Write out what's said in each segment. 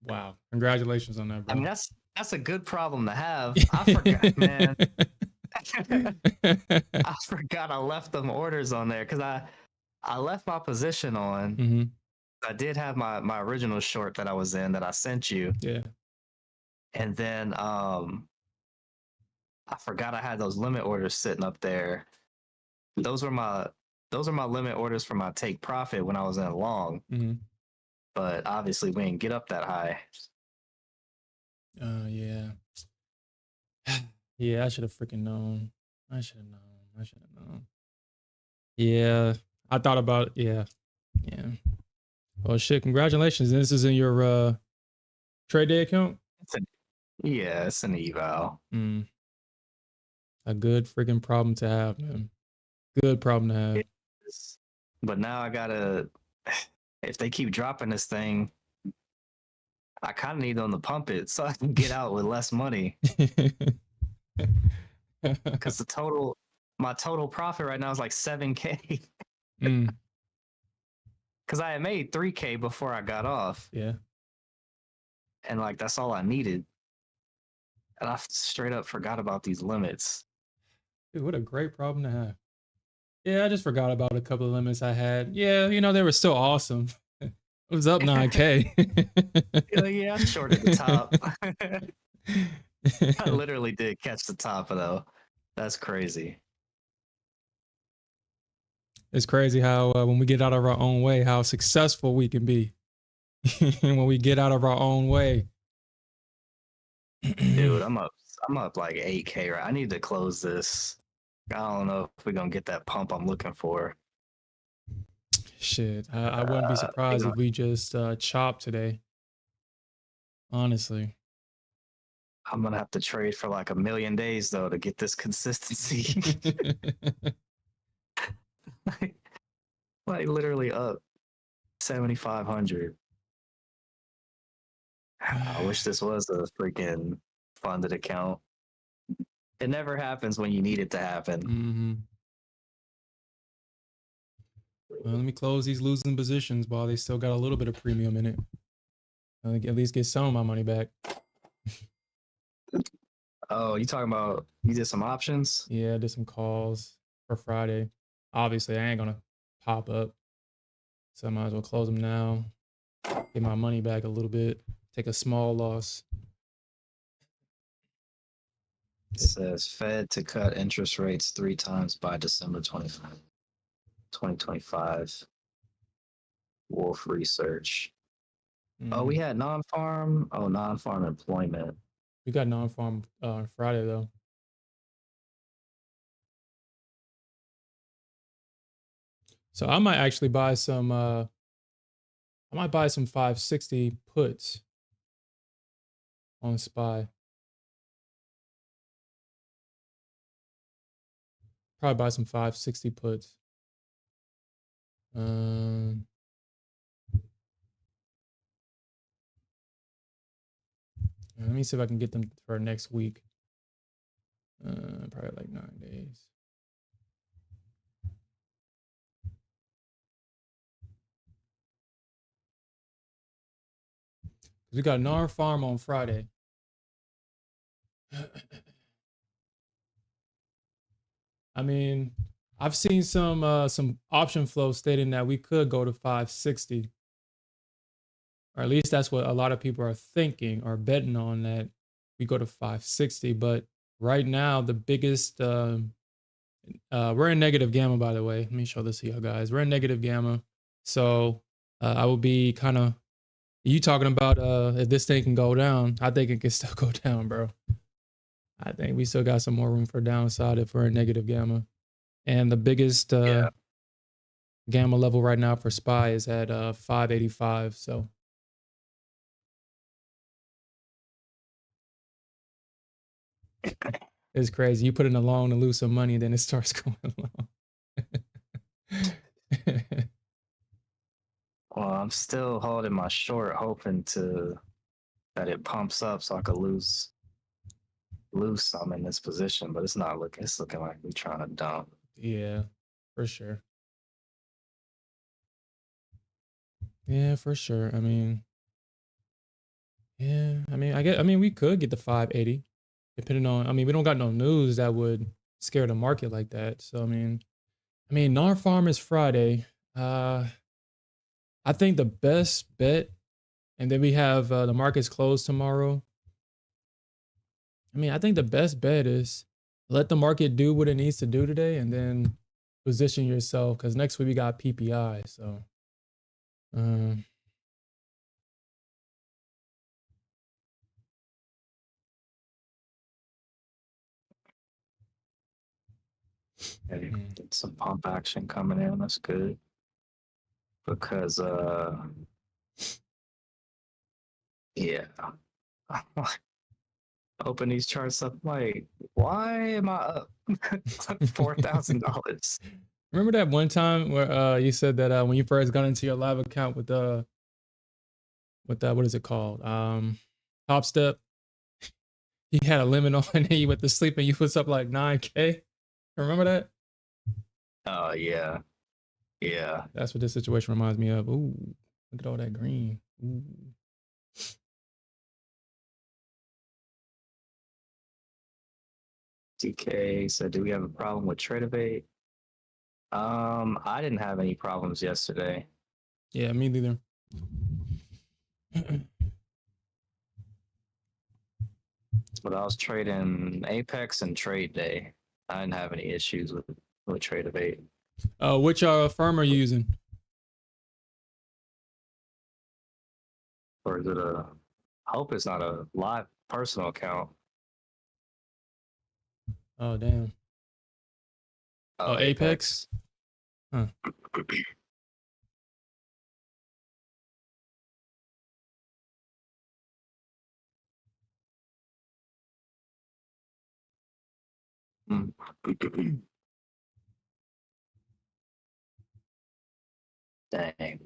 Wow. Congratulations on that, I mean, bro. that's a good problem to have. I forgot, man. I forgot I left them orders on there because I left my position on. Mm-hmm. I did have my original short that I was in that I sent you, Yeah. and then I forgot I had those limit orders sitting up there. Those were my limit orders for my take profit when I was in long, Mm-hmm. but obviously we didn't get up that high. Yeah. Yeah, I should have freaking known. I should have known. I should have known. Yeah. I thought about yeah. Yeah. Well shit, congratulations. This is in your trade day account? Yeah, it's an eval. A good freaking problem to have, man. Good problem to have. But now I gotta, if they keep dropping this thing, I kind of need them to pump it so I can get out with less money. Because my total profit right now is like 7K. Because I had made 3K before I got off. Yeah. And like, that's all I needed. And I straight up forgot about these limits. Dude, what a great problem to have. Yeah, I just forgot about a couple of limits I had. Yeah, they were still awesome. It was up 9K. Yeah, I shorted the top. I literally did catch the top though. That's crazy. It's crazy how when we get out of our own way, how successful we can be. When we get out of our own way. Dude, I'm up like 8K, right? I need to close this. I don't know if we're gonna get that pump I'm looking for. Shit, I wouldn't be surprised if we just chop today. Honestly. I'm gonna have to trade for like 1,000,000 days though to get this consistency. like literally up 7,500. I wish this was a freaking funded account. It never happens when you need it to happen. Mm-hmm. Well, let me close these losing positions while they still got a little bit of premium in it. I think at least get some of my money back. Oh, you talking about you did some options? Yeah, I did some calls for Friday. Obviously, I ain't gonna pop up, so I might as well close them now. Get my money back a little bit. Take a small loss. It says Fed to cut interest rates 3 times by December 2025. Wolf Research. Oh, we had non-farm. Oh, non-farm employment. We got non-farm Friday though. So I might actually buy some. I might buy some 560 puts on SPY. Probably buy some 560 puts. Let me see if I can get them for next week. Probably like 9 days. We got non-farm on Friday. I mean, I've seen some option flow stating that we could go to 560. Or at least that's what a lot of people are thinking or betting on, that we go to 560. But right now, the biggest we're in negative gamma, by the way. Let me show this to you guys. We're in negative gamma. So I will be kind of, you talking about if this thing can go down. I think it can still go down, bro. I think we still got some more room for downside if we're in negative gamma. And the biggest gamma level right now for SPY is at 585. So it's crazy. You put in a long to lose some money, then it starts going long. Well, I'm still holding my short, hoping that it pumps up so I could lose some in this position, but it's looking like we're trying to dump. Yeah, for sure. Yeah, for sure. I mean, I mean, we could get the 580, depending on. I mean, we don't got no news that would scare the market like that. So I mean, non-farm is Friday. Uh, I think the best bet, and then we have the markets closed tomorrow. I mean, I think the best bet is let the market do what it needs to do today, and then position yourself because next week we got PPI. So, um, Maybe mm, get some pump action coming in. That's good because yeah. Open these charts up like, why am I up $4,000? remember that one time where you said that when you first got into your live account with what is it called? Top Step. He had a limit on and he went to sleep and you was up like 9K. Remember that? Oh yeah, yeah. That's what this situation reminds me of. Ooh, look at all that green. Ooh. DK said, "Do we have a problem with Tradevate?" I didn't have any problems yesterday, Yeah, me neither. but I was trading Apex and Trade Day. I didn't have any issues with Tradevate. Which firm are you using? Or is it a? I hope it's not a live personal account. Oh damn. Oh, Oh, Apex. Apex. Huh. Mm. Dang.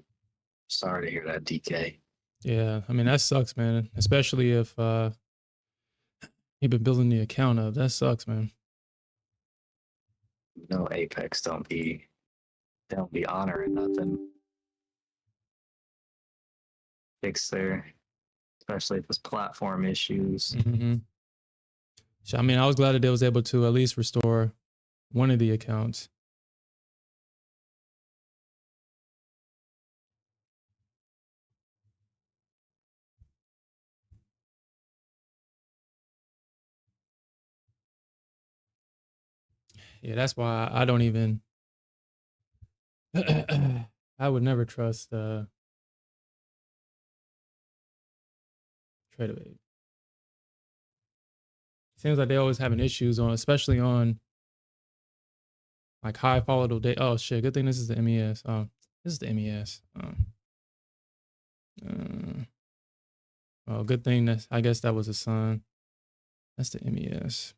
Sorry to hear that, DK. Yeah, I mean that sucks, man. Especially if you've been building the account up. That sucks, man. No, Apex don't be honoring nothing. Fix there, especially if it's platform issues. Mm-hmm. So, I mean, I was glad that they was able to at least restore one of the accounts. Yeah, that's why I don't even. I would never trust Tradeaway. Seems like they always having issues on, especially on like high volatile day. Oh shit! Good thing this is the MES. This is the MES. Oh, good thing that I guess that was a sign. That's the MES.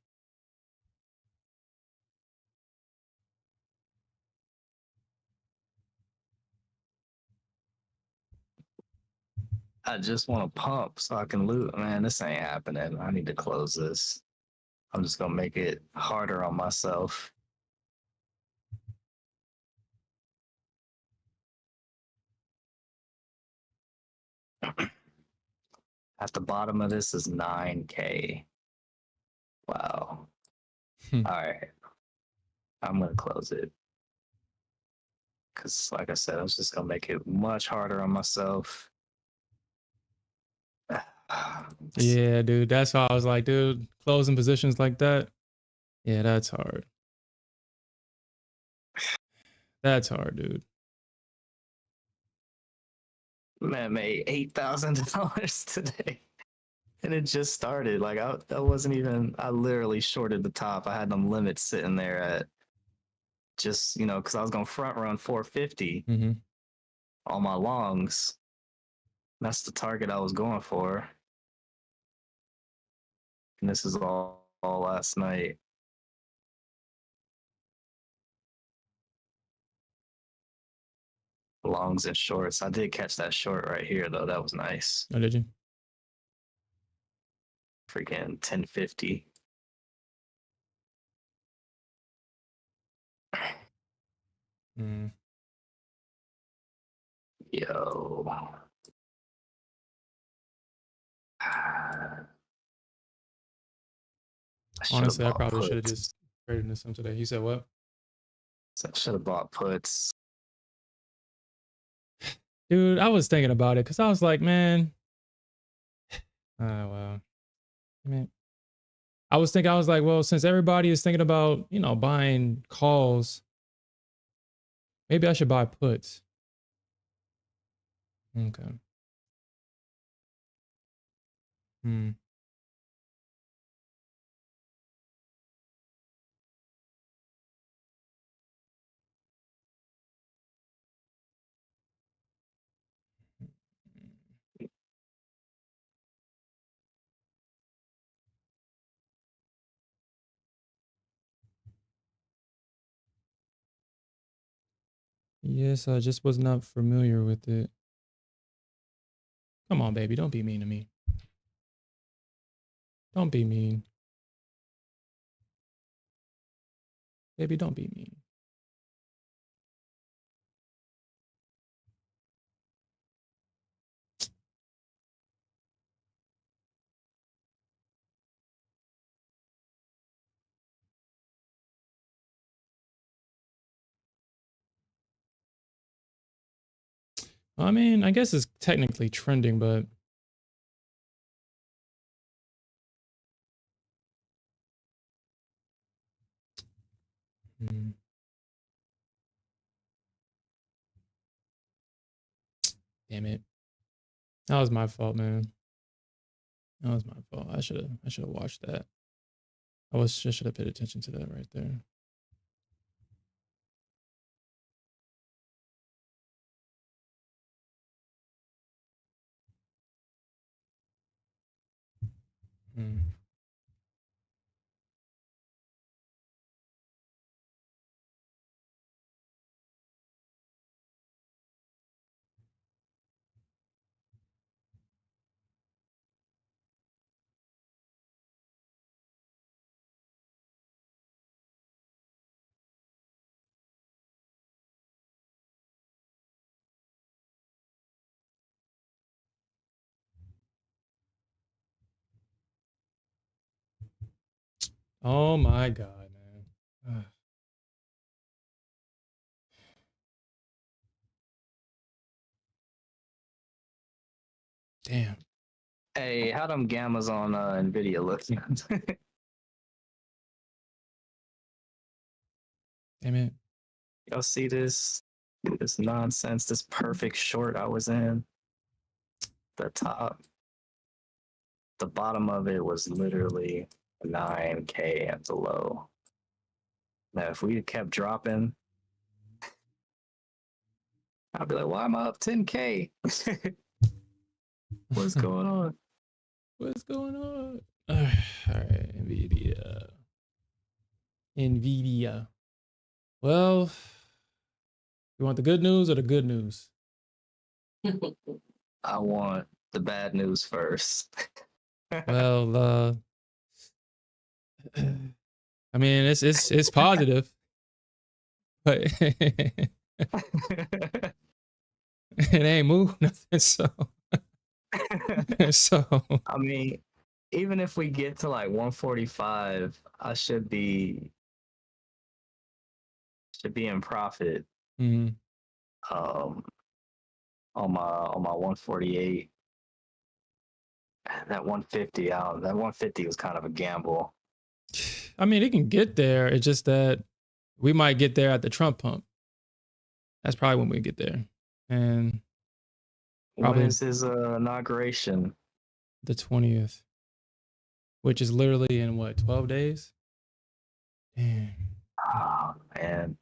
I just want to pump so I can loot. Man, this ain't happening. I need to close this. I'm just gonna make it harder on myself. At the bottom of this is 9K. Wow. Hmm. All right. I'm gonna close it. Cause like I said, I was just gonna make it much harder on myself. Yeah, dude. That's why I was like, dude, closing positions like that. Yeah, that's hard. That's hard, dude. Man made $8,000 today. And it just started. Like I wasn't even. I literally shorted the top. I had them limits sitting there at just because I was gonna front run 450 Mm-hmm. on my longs. That's the target I was going for. And this is all last night. Longs and shorts. I did catch that short right here though. That was nice. Oh, did you? Freaking 1050. Mm. Yo. I should have Honestly, I bought probably should have puts. just traded into some today. You said what? I should have bought puts. Dude, I was thinking about it because I was like, man, wow. I mean, I was like, well, since everybody is thinking about, buying calls, maybe I should buy puts. Okay. Hmm. Yes, I just was not familiar with it. Come on, baby. Don't be mean to me. Don't be mean. Baby, don't be mean. I mean, I guess it's technically trending, but hmm, damn it. That was my fault, man. That was my fault. I should have watched that. Just should have paid attention to that right there. Hmm. Oh my god, man. Ugh, damn. Hey, how them gammas on Nvidia looking? Damn it. Y'all see this nonsense, this perfect short I was in? The top, the bottom of it was literally 9K at the low. Now, if we had kept dropping, I'd be like, why am I up 10K? What's going on? What's going on? All right, Nvidia. Nvidia. Well, you want the good news or the good news? I want the bad news first. Well, I mean, it's positive, but it ain't moved nothing. So, so I mean, even if we get to like 145, I should be in profit. mm, Um, on my 148. That 150, that 150 was kind of a gamble. I mean, it can get there. It's just that we might get there at the Trump pump. That's probably when we get there, and When probably is his inauguration? the 20th, which is literally in what 12 days. Damn. Oh, man,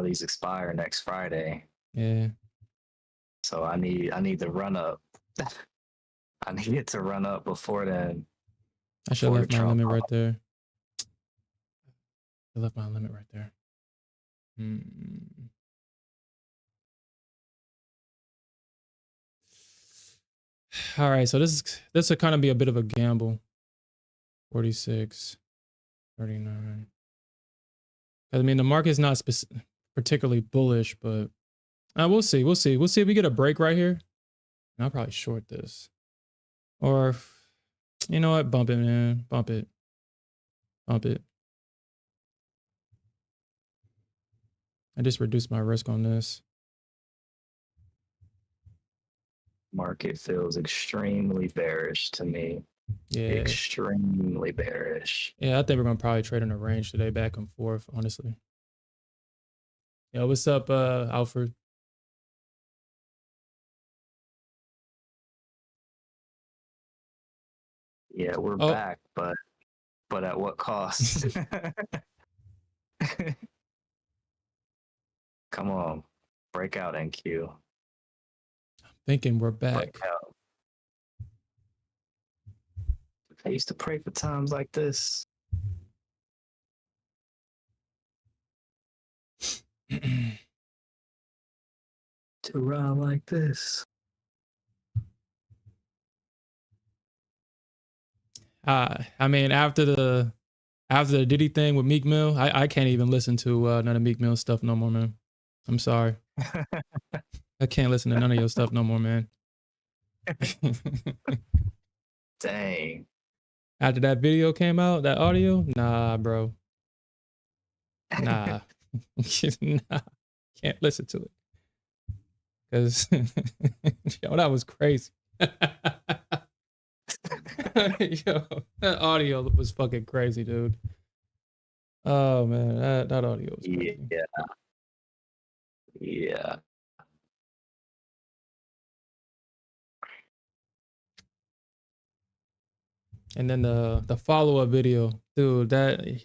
these expire next Friday, Yeah, so I need the run up. I need it to run up before then, I should have before the left my Trump limit pump. right there. I left my limit right there. Mm. All right, so this will kind of be a bit of a gamble. 46, 39. I mean, the market's not particularly bullish, but we'll see. We'll see. We'll see if we get a break right here. And I'll probably short this. Or You know what? Bump it, man. Bump it. Bump it. I just reduced my risk on this. Market feels extremely bearish to me. Yeah. Extremely bearish. Yeah, I think we're gonna probably trade in a range today, back and forth, honestly. Yo, what's up, Alfred? Yeah, we're Oh, back, but at what cost? Come on, break out, NQ. thinking we're Break back. out. I used to pray for times like this. To run like this. I mean, after the Diddy thing with Meek Mill, I can't even listen to none of Meek Mill stuff no more, man. I'm sorry. I can't listen to none of your stuff no more, man. Dang. After that video came out, that audio, nah, bro. Nah. Nah. Can't listen to it. Cause yo, that was crazy. Yo, that audio was fucking crazy, dude. Oh man, that audio was crazy. Yeah. Yeah. And then the follow-up video, dude, that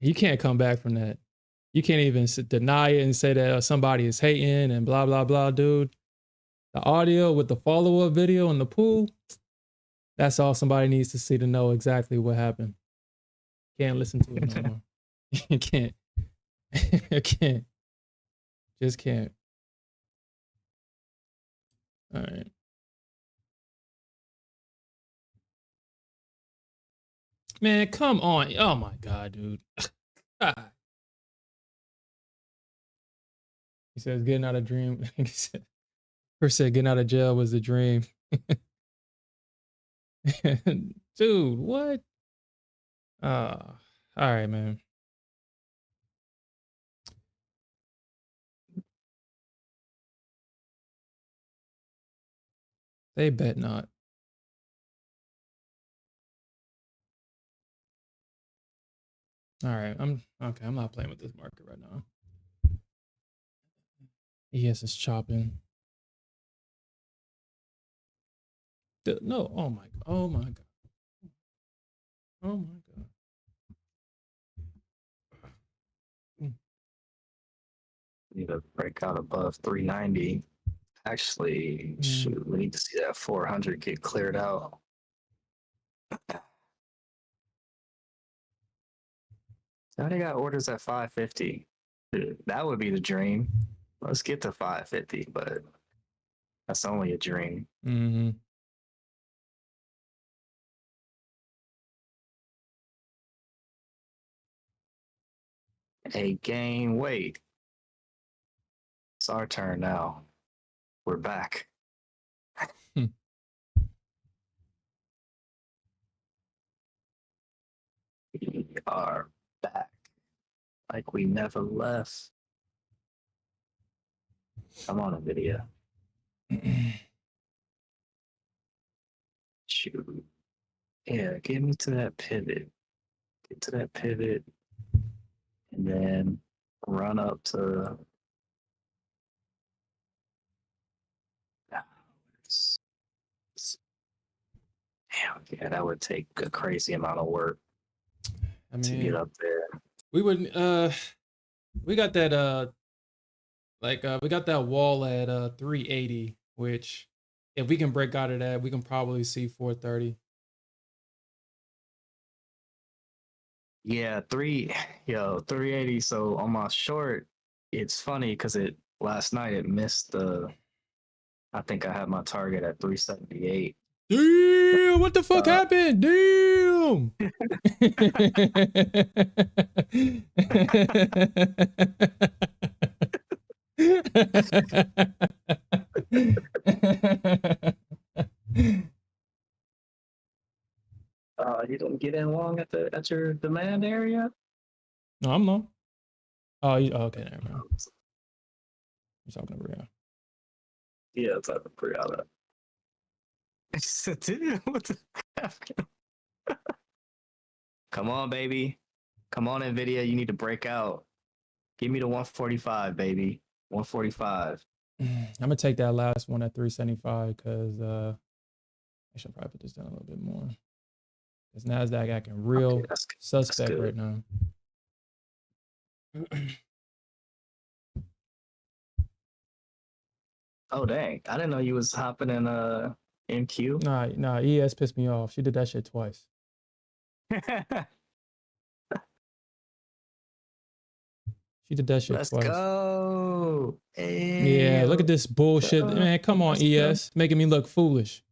you can't come back from that. You can't even deny it and say that somebody is hating and blah blah blah, dude. The audio with the follow-up video in the pool, that's all somebody needs to see to know exactly what happened. Can't listen to it no more. You can't. I can't. Just can't. All right. Man, come on. Oh my God, dude. God. He says getting out of dream. First said getting out of jail was the dream. Dude, what? All right, man. They bet not. All right, I'm okay. I'm not playing with this market right now. ES is chopping. No, oh my God. Oh my God. Oh my God. Need to break out above 390. Actually, shoot, we need to see that 400 get cleared out. Now they got orders at 550. Dude, that would be the dream. Let's get to 550, but that's only a dream. Mm-hmm. Hey, game, wait. It's our turn now. We're back. Hmm. We are back. Like we never left. Come on, NVIDIA. Shoot. Yeah, get me to that pivot. Get to that pivot. And then run up to. Damn, yeah, that would take a crazy amount of work to get up there. We would we got that we got that wall at 380, which if we can break out of that, we can probably see 430. Yeah, 380. So on my short, it's funny because last night it missed I think I had my target at 378. Damn, what the fuck happened? Damn. You didn't get in long at your demand area. No, I'm low. Oh, okay, never mind. You're talking over here. Yeah, it's like pretty out of that. Dude, what the heck? Come on, baby. Come on, Nvidia. You need to break out. Give me the 145, baby. 145. I'm gonna take that last one at 375 because I should probably put this down a little bit more. Because Nasdaq acting real Okay, that's suspect good. right now. Oh dang! I didn't know you was hopping in MQ. Nah, ES pissed me off. She did that shit twice. She did that shit Let's twice. go. Hey, Yeah, look at this bullshit. Man, come on, let's ES. Making me look foolish.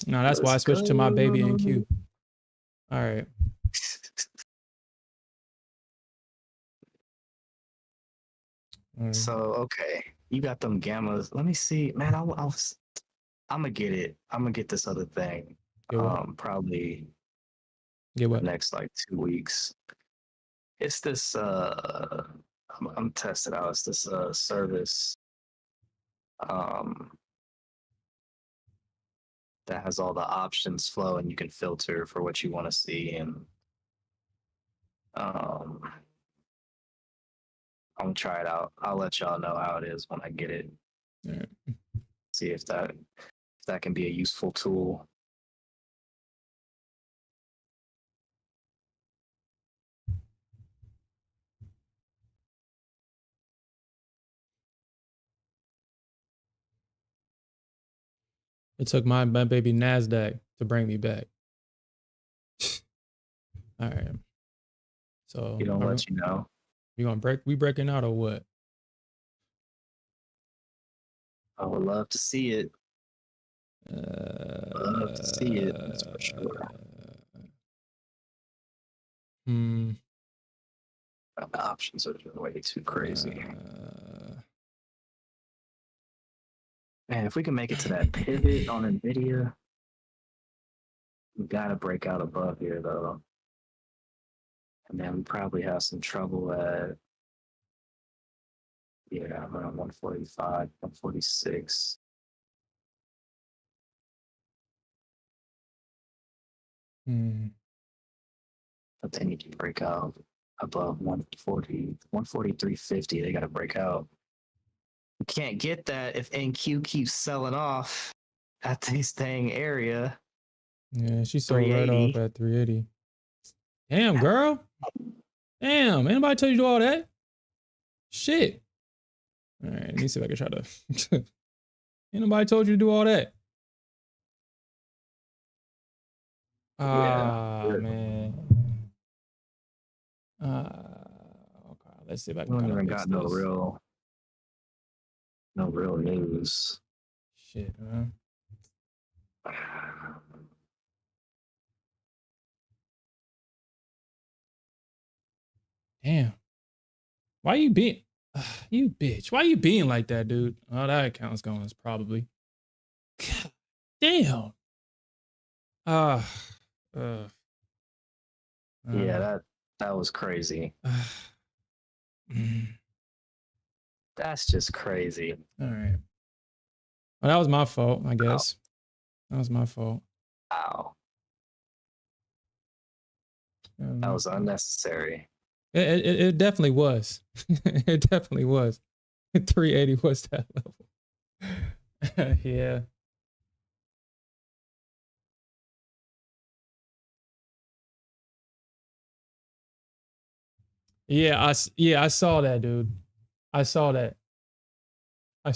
No, that's why I switched to my baby NQ. All right. So okay, you got them gammas. Let me see, man. I'm gonna get it. I'm gonna get this other thing. Get what? Probably Get the what? next like 2 weeks. It's this. I'm testing out. It's this service. That has all the options flow, and you can filter for what you want to see. And I'm gonna try it out. I'll let y'all know how it is when I get it. All right. See if that can be a useful tool. It took my baby Nasdaq to bring me back. All right. So You don't let you know. You gonna break? We breaking out or what? I would love to see it. Love to see it. That's for sure. The options are way too crazy. Man, if we can make it to that pivot on Nvidia, we gotta break out above here though. And then we probably have some trouble at around 145, 146. But they need to break out above 140, 143.50. They gotta break out. We can't get that if NQ keeps selling off at this dang area. Yeah, she sold right off at 380. Damn, girl. Damn, anybody tell you to do all that? Shit. All right, let me see if I can try to. Ain't nobody told you to do all that. Man. Okay, let's see if I can kind of fix got this. no real news. Shit, man. Damn. Why you being you bitch? Why you being like that, dude? Oh, that account's going probably. God damn. Yeah, that was crazy. That's just crazy. All right. Well, that was my fault, I guess. That was my fault. Wow. That was unnecessary. It definitely was. It definitely was. 380 was that level. Yeah. I saw that, dude. I saw that. I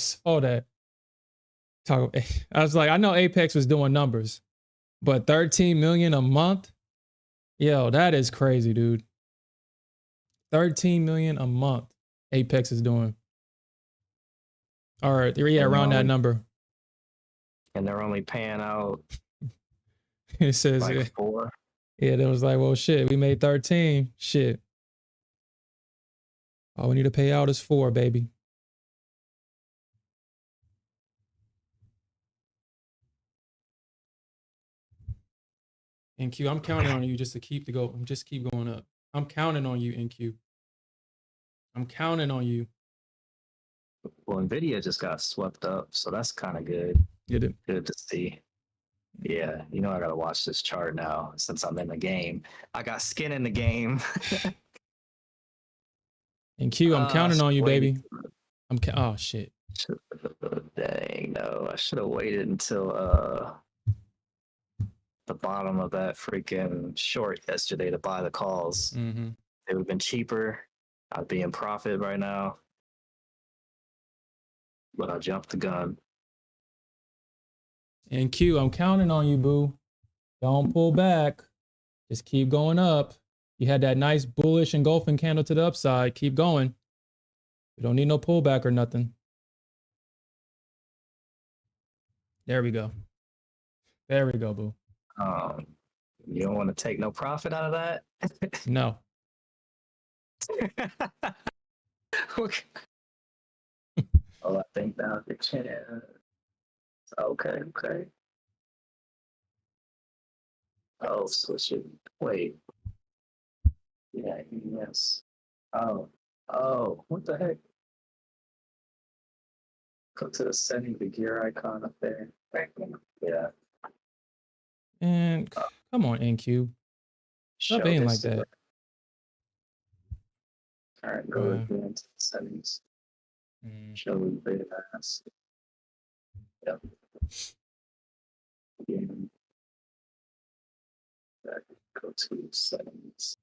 was like, I know Apex was doing numbers, but 13 million a month? Yo, that is crazy, dude. 13 million a month Apex is doing. All right, yeah, around that number. And they're only paying out it says like 4. Yeah, it was like, well, shit, we made 13. Shit. All we need to pay out is 4, baby. NQ, I'm counting on you just to keep just keep going up. I'm counting on you, NQ. I'm counting on you. Well, Nvidia just got swept up, so that's kind of good. Get it? Good to see. Yeah, you know I gotta watch this chart now since I'm in the game. I got skin in the game. NQ, I'm counting on you, waited. baby. Oh shit. Dang, no, I should have waited until the bottom of that freaking short yesterday to buy the calls. Mm-hmm. They would have been cheaper. I'd be in profit right now. But I jumped the gun. NQ, I'm counting on you, boo. Don't pull back. Just keep going up. You had that nice bullish engulfing candle to the upside. Keep going. We don't need no pullback or nothing. There we go. There we go, boo. You don't want to take no profit out of that? No. Oh, I think now the chance. Okay, okay. Oh, switch it. Wait. Yeah, yes. Oh, what the heck? Go to the setting, the gear icon up there. Yeah. And come on, NQ. Stop Show being like history. that. All right, go again to the settings. Show beta mass. Yep. Game. Back, go to settings.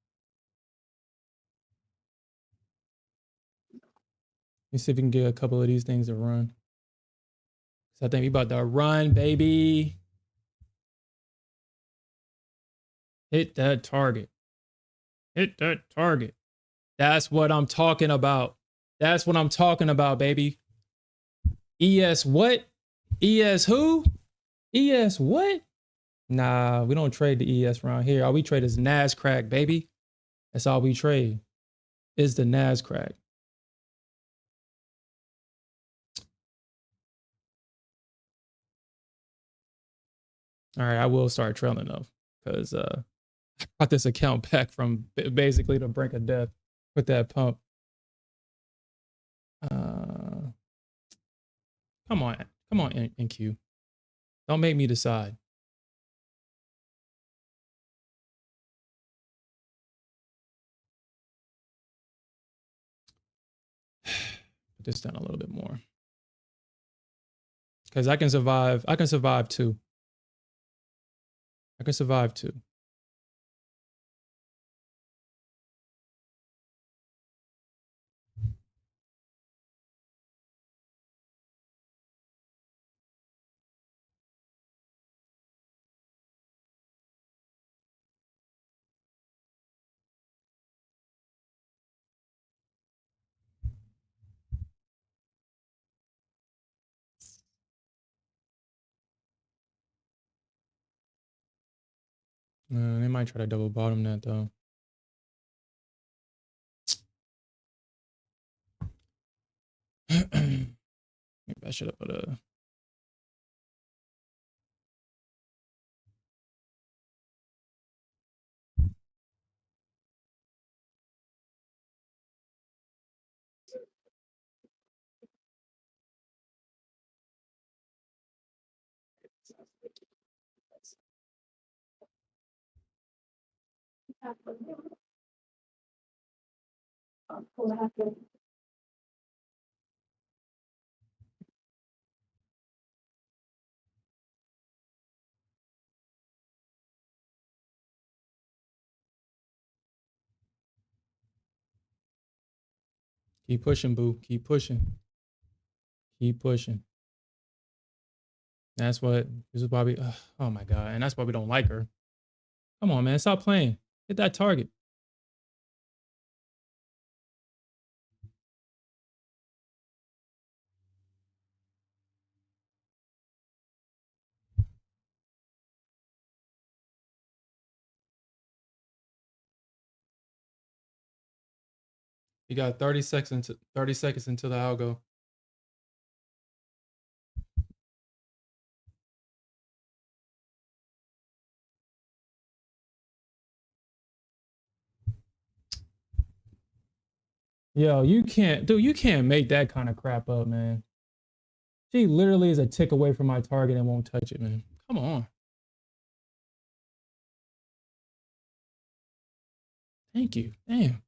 Let me see if we can get a couple of these things to run. So I think we about to run, baby. Hit that target. Hit that target. That's what I'm talking about. That's what I'm talking about, baby. ES what? ES who? ES what? Nah, we don't trade the ES around here. All we trade is Nasdaq, baby. That's all we trade is the Nasdaq. All right, I will start trailing though, because I got this account back from basically the brink of death with that pump. Come on, NQ. Don't make me decide. Put this down a little bit more, because I can survive. I can survive too. I can survive too. They might try to double bottom that though. Maybe I should have put a. Keep pushing, boo. Keep pushing. Keep pushing. That's what. This is why we. Oh my god! And that's why we don't like her. Come on, man. Stop playing. Hit that target. You got 30 seconds. 30 seconds until the algo. Yo, you can't, dude, you can't make that kind of crap up, man. She literally is a tick away from my target and won't touch it, man. Come on. Thank you. Damn.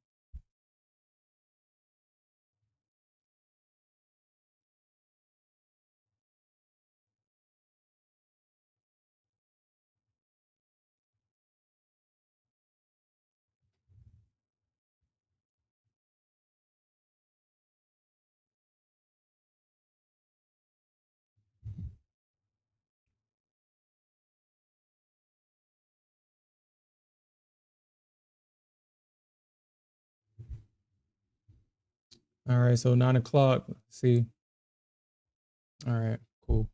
All right, so 9 o'clock. Let's see. All right, cool.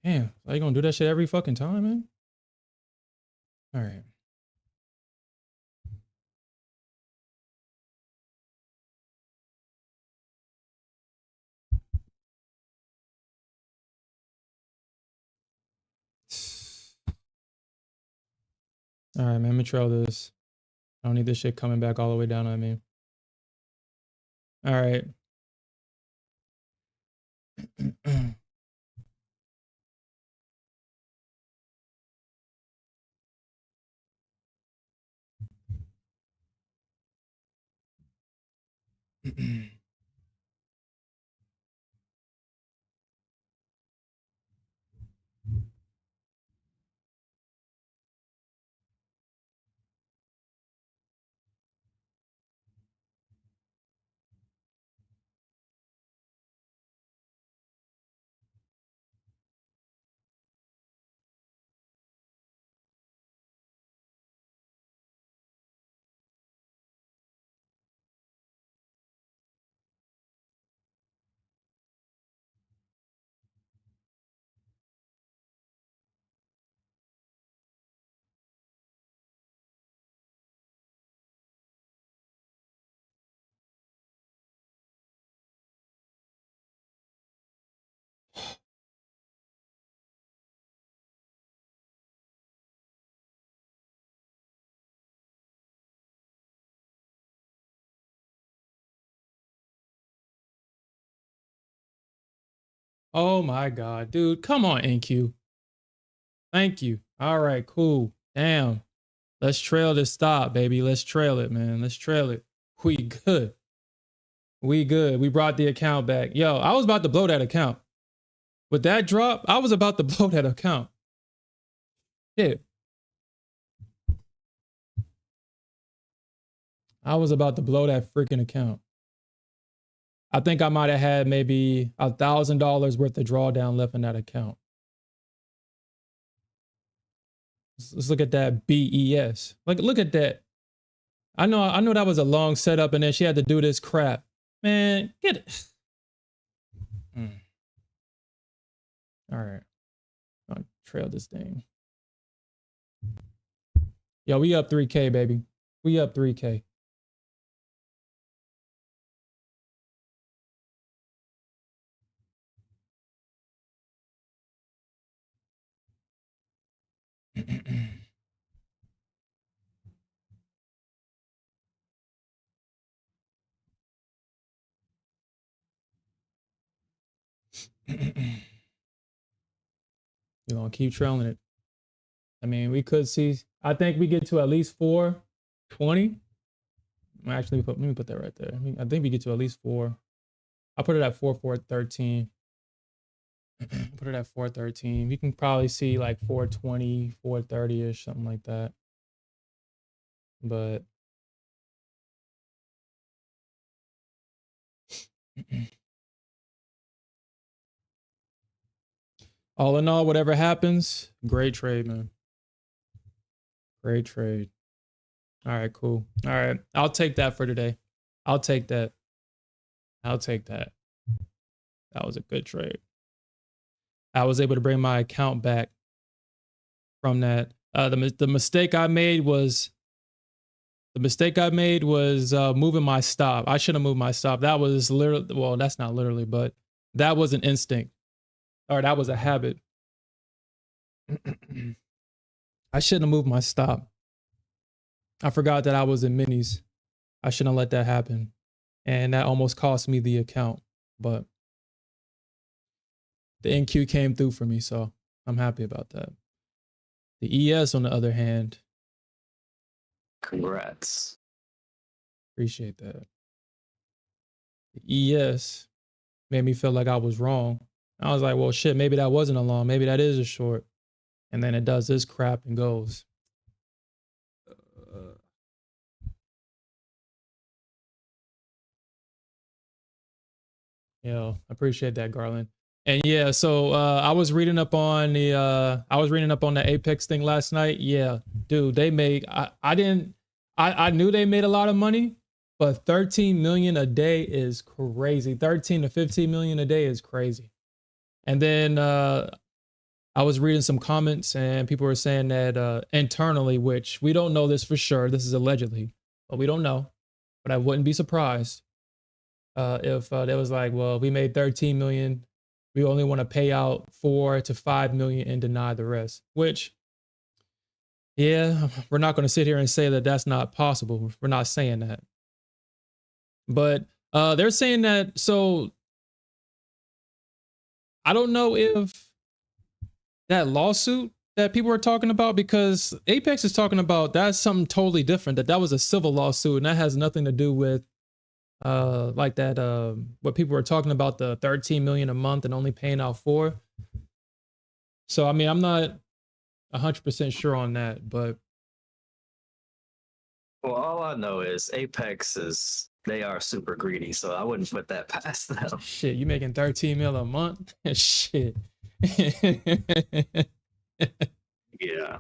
Damn, are you gonna do that shit every fucking time, man? All right. All right, man. Let me trail this. I don't need this shit coming back all the way down on me. All right. Oh my god, dude. Come on, NQ. Thank you. All right, cool. Damn. Let's trail this stop, baby. Let's trail it, man. Let's trail it. We good. We good. We brought the account back. Yo, I was about to blow that account. With that drop, I was about to blow that account. Shit. I was about to blow that freaking account. I think I might have had maybe $1,000 worth of drawdown left in that account. Let's look at that BES. Like, look at that. I know that was a long setup, and then she had to do this crap. Man, get it. All right. I'll trail this thing. Yo, we up 3K, baby. We up 3K. You're gonna keep trailing it. I mean, we could see. I think we get to at least 420. Actually, let me put that right there. I think we get to at least 4. I'll put it at 413. Put it at 413. We can probably see like 420, 430-ish, something like that. But all in all, whatever happens, great trade, man. Great trade. All right, cool. All right. I'll take that for today. I'll take that. I'll take that. That was a good trade. I was able to bring my account back from that. The mistake I made was The mistake I made was moving my stop. I should have moved my stop. That was literally, well, that's not literally, but that was an instinct, or that was a habit. I shouldn't have moved my stop. I forgot that I was in minis. I shouldn't have let that happen. And that almost cost me the account. But the NQ came through for me, so I'm happy about that. The ES, on the other hand, Congrats. appreciate that. The ES made me feel like I was wrong. I was like, well, shit, maybe that wasn't a long. Maybe that is a short. And then it does this crap and goes. Yeah, I appreciate that, Garland. And yeah, so I was reading up on the Apex thing last night. Yeah, dude, they make I knew they made a lot of money, but 13 million a day is crazy. 13 to 15 million a day is crazy. And then I was reading some comments and people were saying that internally, which we don't know this for sure, this is allegedly, but we don't know, but I wouldn't be surprised if they was like, well, we made 13 million, we only want to pay out 4 to 5 million and deny the rest, which, yeah, we're not going to sit here and say that that's not possible. We're not saying that. But they're saying that, so I don't know if that lawsuit that people are talking about, because Apex is talking about that's something totally different, that was a civil lawsuit and that has nothing to do with like that what people were talking about, the 13 million a month and only paying out 4. So I mean, I'm not 100% sure on that, but Well, all I know is Apex they are super greedy, so I wouldn't put that past them. shit, you making 13 mil a month? Shit. Yeah.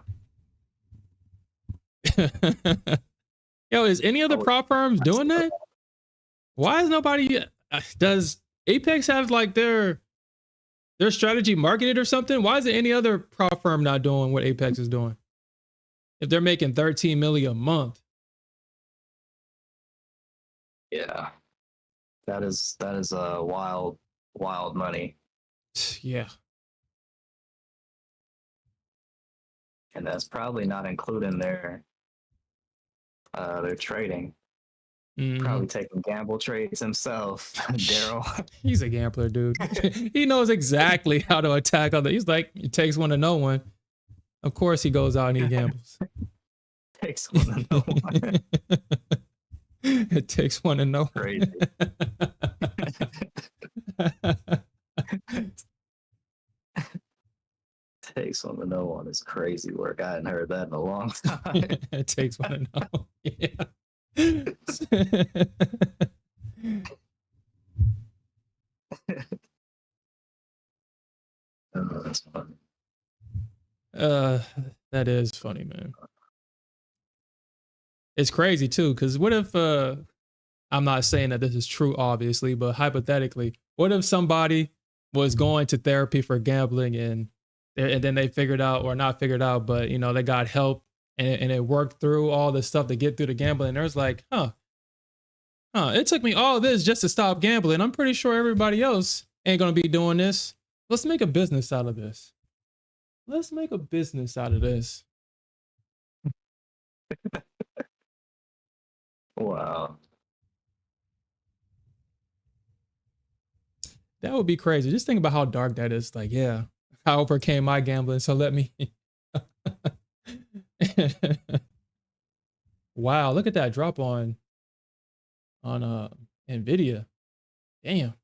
Yo, is any other prop firms doing that? Why is nobody, does Apex have like their strategy marketed or something? Why is it any other prop firm not doing what Apex is doing? If they're making 13 million a month. Yeah. That is wild money. Yeah. And that's probably not including their trading. Mm-hmm. Probably taking gamble trades himself, Daryl. He's a gambler, dude. He knows exactly how to attack other. He's like, it takes one to know one. Of course, he goes out and he gambles. Takes one to know one. It takes one to know. Crazy. Takes one to know one is crazy work. I hadn't heard that in a long time. It takes one to know. Yeah. Oh, that's funny. That is funny, man. It's crazy too, because what if I'm not saying that this is true, obviously, but hypothetically, what if somebody was going to therapy for gambling and then they figured out, or not figured out, but you know, they got help and it worked through all this stuff to get through the gambling. There's like, it took me all this just to stop gambling. I'm pretty sure everybody else ain't gonna be doing this. Let's make a business out of this. Let's make a business out of this. Wow. That would be crazy. Just think about how dark that is. Like, yeah, I overcame my gambling, so let me. Wow, look at that drop on Nvidia. Damn.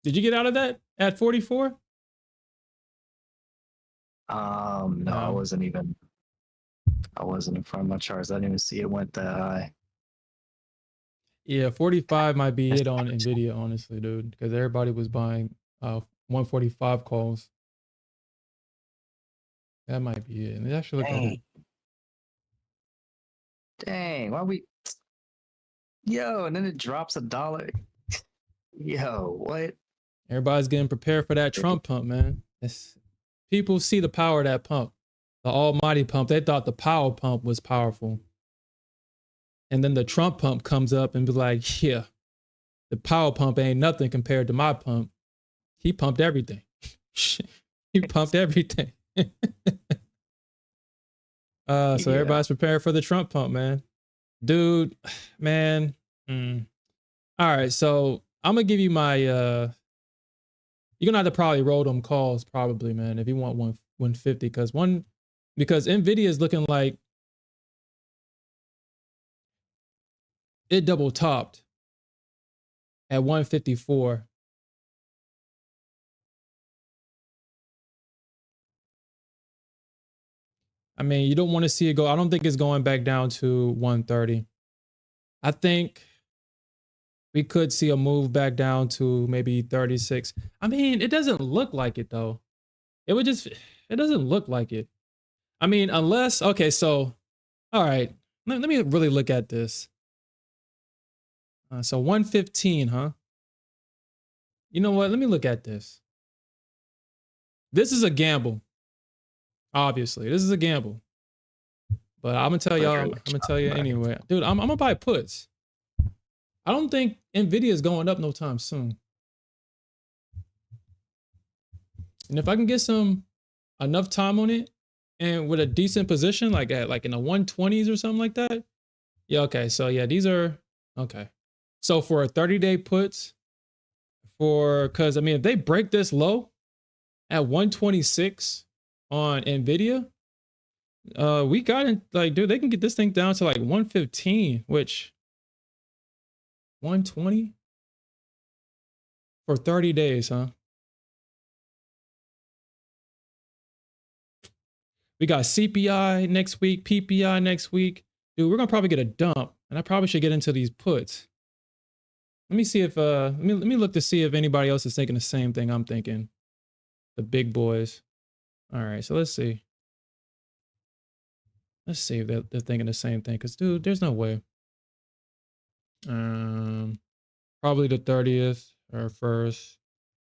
Did you get out of that at 44? No, I wasn't in front of my charts. I didn't even see it went that high. Yeah, 45 might be it on Nvidia, honestly, dude, because everybody was buying 145 calls. That might be it. And it actually looked like it. Dang, why we? Yo, and then it drops $1. Yo, what? Everybody's getting prepared for that Trump pump, man. People see the power of that pump. The almighty pump. They thought the power pump was powerful. And then the Trump pump comes up and be like, yeah, the power pump ain't nothing compared to my pump. He pumped everything. He pumped everything. So everybody's prepared for the Trump pump, man. Dude, man. All right, so I'm gonna give you my you're gonna have to probably roll them calls, probably, man, if you want 150, because Nvidia is looking like it double topped at 154. I mean, you don't want to see it go. I don't think it's going back down to 130. I think we could see a move back down to maybe 36. I mean, it doesn't look like it though. It doesn't look like it. I mean, unless, okay, so, all right, let me really look at this. So 115, huh? You know what? Let me look at this. This is a gamble. Obviously, this is a gamble. But I'm gonna tell y'all. I'm gonna tell you anyway, dude. I'm gonna buy puts. I don't think Nvidia is going up no time soon. And if I can get enough time on it, and with a decent position, like in the 120s or something like that. Yeah. Okay. So yeah, these are okay. So for a 30-day puts, because I mean, if they break this low at 126 on Nvidia, we got in, like, dude, they can get this thing down to like 115, which 120 for 30 days, huh? We got CPI next week, PPI next week. Dude, we're gonna probably get a dump, and I probably should get into these puts. Let me see if let me look to see if anybody else is thinking the same thing I'm thinking. The big boys. All right, so let's see. Let's see if they're thinking the same thing. Cause dude, there's no way. Probably the 30th or 1st,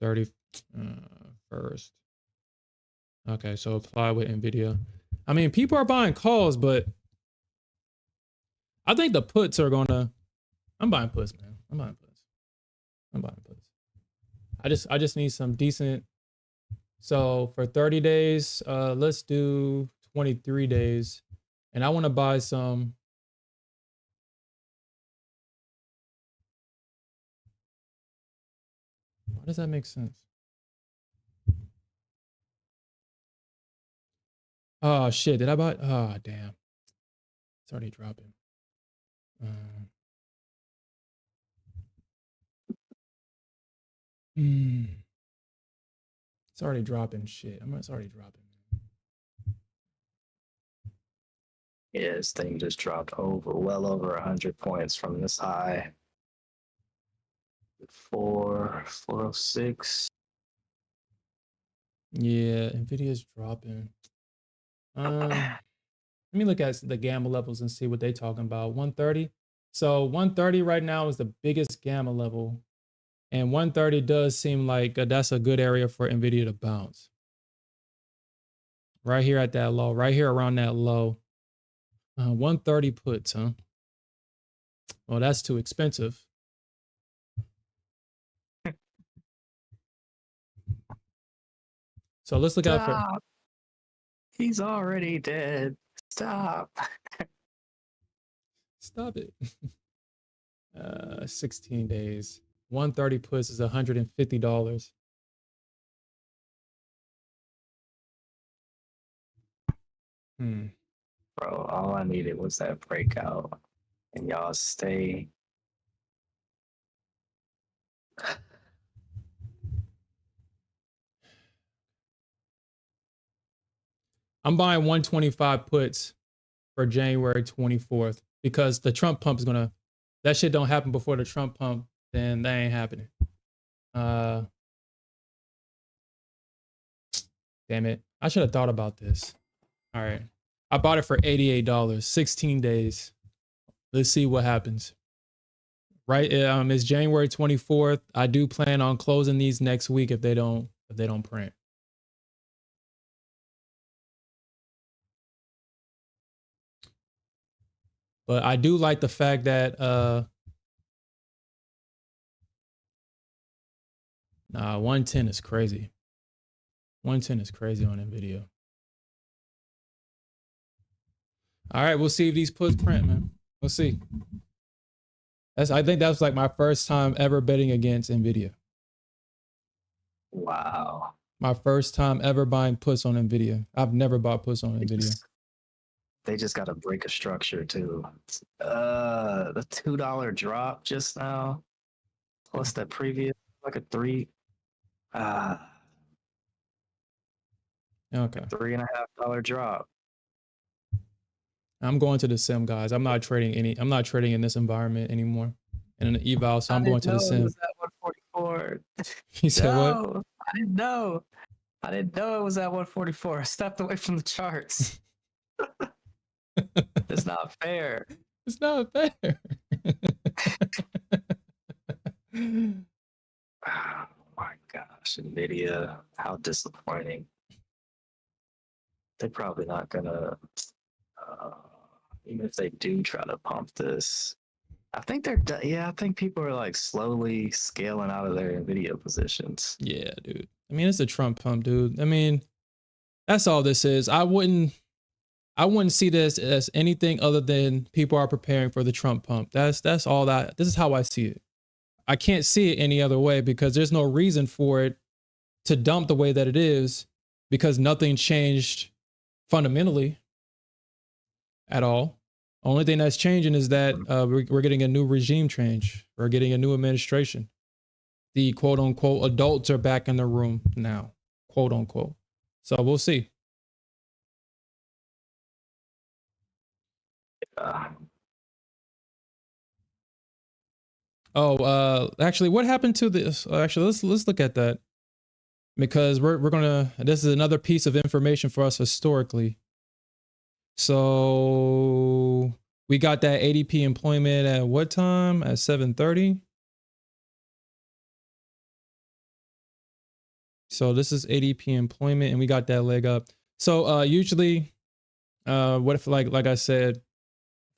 31st. Okay, so apply with Nvidia. I mean, people are buying calls, but I think the puts are gonna. I'm buying puts, man. I'm buying puts. I just need some decent. So for 30 days, let's do 23 days, and I want to buy some. Why does that make sense? Oh shit! Did I buy? Oh damn! It's already dropping. It's already dropping. Shit! It's already dropping. Yeah, this thing just dropped well over 100 points from this high. 406. Yeah, Nvidia's dropping. Let me look at the gamma levels and see what they're talking about. 130. So 130 right now is the biggest gamma level. And 130 does seem like that's a good area for Nvidia to bounce. Right here at that low, right here around that low. 130 puts, huh? Well, that's too expensive. So let's look out for. He's already dead. Stop. Stop it. 16 days. 130 puts is $150. Bro, all I needed was that breakout. And y'all stay. I'm buying 125 puts for January 24th because the Trump pump is gonna. That shit don't happen before the Trump pump, then that ain't happening. Damn it! I should have thought about this. All right, I bought it for $88, 16 days. Let's see what happens. Right, it's January 24th. I do plan on closing these next week if they don't print. But I do like the fact that nah, 110 is crazy. 110 is crazy on Nvidia. All right, we'll see if these puts print, man. We'll see. I think that's like my first time ever betting against Nvidia. Wow. My first time ever buying puts on Nvidia. I've never bought puts on Nvidia. They just got to break a structure too. The $2 drop just now, plus that previous like a three, Okay. $3.50 drop. I'm going to the sim, guys. I'm not trading in this environment anymore. And an eval, so I'm going to the sim. It was at 144. He said what? I didn't know. I didn't know it was at 144. I stepped away from the charts. It's not fair. It's not fair. Oh my gosh, Nvidia, how disappointing. They're probably not gonna, even if they do try to pump this. I think I think people are like slowly scaling out of their Nvidia positions. Yeah, dude. I mean, it's a Trump pump, dude. I mean, that's all this is. I wouldn't see this as anything other than people are preparing for the Trump pump. That's all that. This is how I see it. I can't see it any other way because there's no reason for it to dump the way that it is because nothing changed fundamentally at all. Only thing that's changing is that we're getting a new regime change. We're getting a new administration. The quote unquote adults are back in the room now, quote unquote. So we'll see. Actually, what happened to this? Actually, let's look at that because we're gonna. This is another piece of information for us historically. So we got that ADP employment at what time? At 7:30. So this is ADP employment, and we got that leg up. So usually, what if like I said,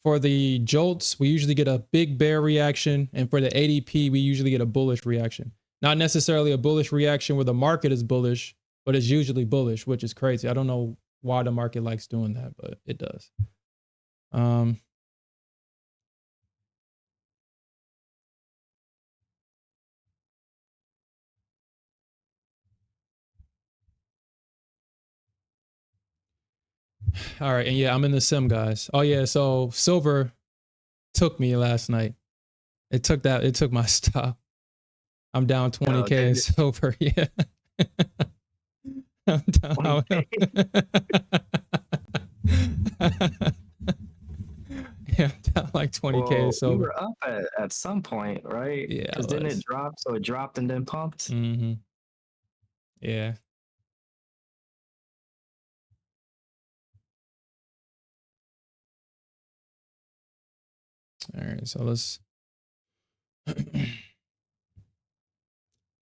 for the jolts, we usually get a big bear reaction, and for the ADP, we usually get a bullish reaction. Not necessarily a bullish reaction where the market is bullish, but it's usually bullish, which is crazy. I don't know why the market likes doing that, but it does. All right, and yeah, I'm in the sim, guys. Oh yeah, so silver took me last night. It took my stop. I'm down 20K in silver. Yeah. I'm down. Yeah, I'm down like 20K in silver. We were up at some point, right? Yeah. Because didn't it drop? So it dropped and then pumped. Mm-hmm. Yeah. All right, so let's.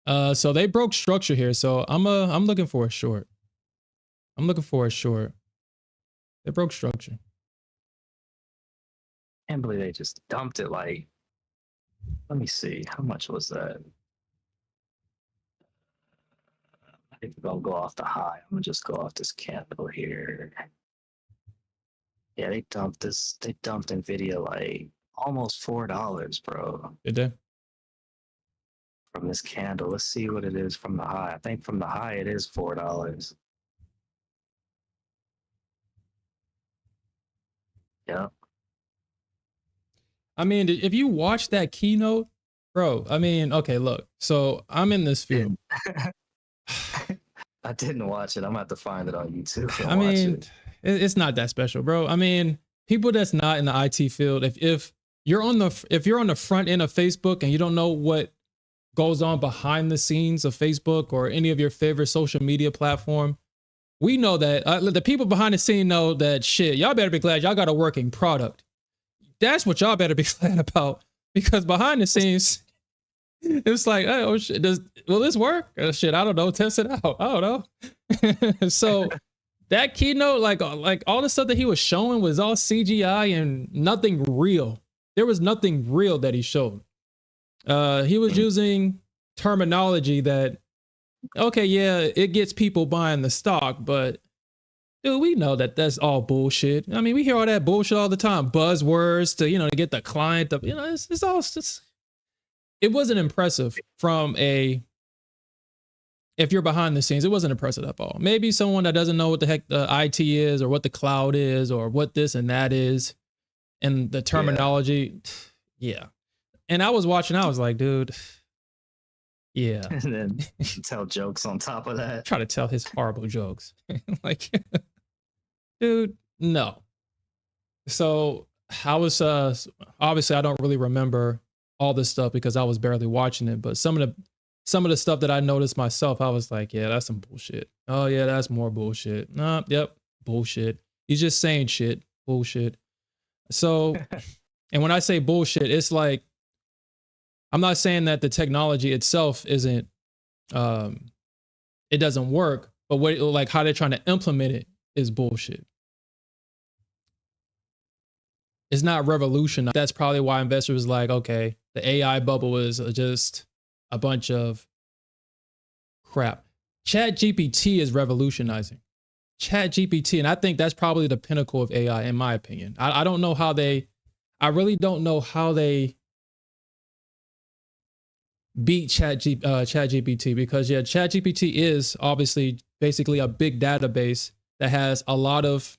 So they broke structure here. So I'm looking for a short. I'm looking for a short. They broke structure. Can't believe they just dumped it. Like, let me see, how much was that? I think we're gonna go off the high. I'm gonna just go off this candle here. Yeah, they dumped this. They dumped Nvidia like almost $4, bro. Did they? From this candle. Let's see what it is from the high. I think from the high it is $4. Yep. I mean, if you watch that keynote, bro, I mean, okay, look. So I'm in this field. I didn't watch it. I'm gonna have to find it on YouTube. I mean, it's not that special, bro. I mean, people that's not in the IT field, if you're on the front end of Facebook and you don't know what goes on behind the scenes of Facebook or any of your favorite social media platform, we know that the people behind the scene know that shit. Y'all better be glad y'all got a working product. That's what y'all better be glad about, because behind the scenes, it's like, oh shit, will this work? Shit, I don't know. Test it out. I don't know. So that keynote, like all the stuff that he was showing was all CGI and nothing real. There was nothing real that he showed. He was using terminology that, okay, yeah, it gets people buying the stock, but dude, we know that that's all bullshit. I mean, we hear all that bullshit all the time, buzzwords to, to get the client to, it's all just, it wasn't impressive from a, if you're behind the scenes, it wasn't impressive at all. Maybe someone that doesn't know what the heck the IT is or what the cloud is or what this and that is and the terminology. Yeah. And I was watching, I was like, dude, yeah. And then tell jokes on top of that. Try to tell his horrible jokes. Like, dude, no. So I was, obviously I don't really remember all this stuff because I was barely watching it, but some of the stuff that I noticed myself, I was like, yeah, that's some bullshit. Oh yeah, that's more bullshit. Yep, bullshit. He's just saying shit, bullshit. So, and when I say bullshit, it's like, I'm not saying that the technology itself isn't, it doesn't work, but what, like how they're trying to implement it is bullshit. It's not revolution. That's probably why investors like, okay, the AI bubble is just a bunch of crap. Chat GPT is revolutionizing. Chat GPT, and I think that's probably the pinnacle of AI, in my opinion. I don't know how I really don't know how they beat Chat GPT because yeah, Chat GPT is obviously basically a big database that has a lot of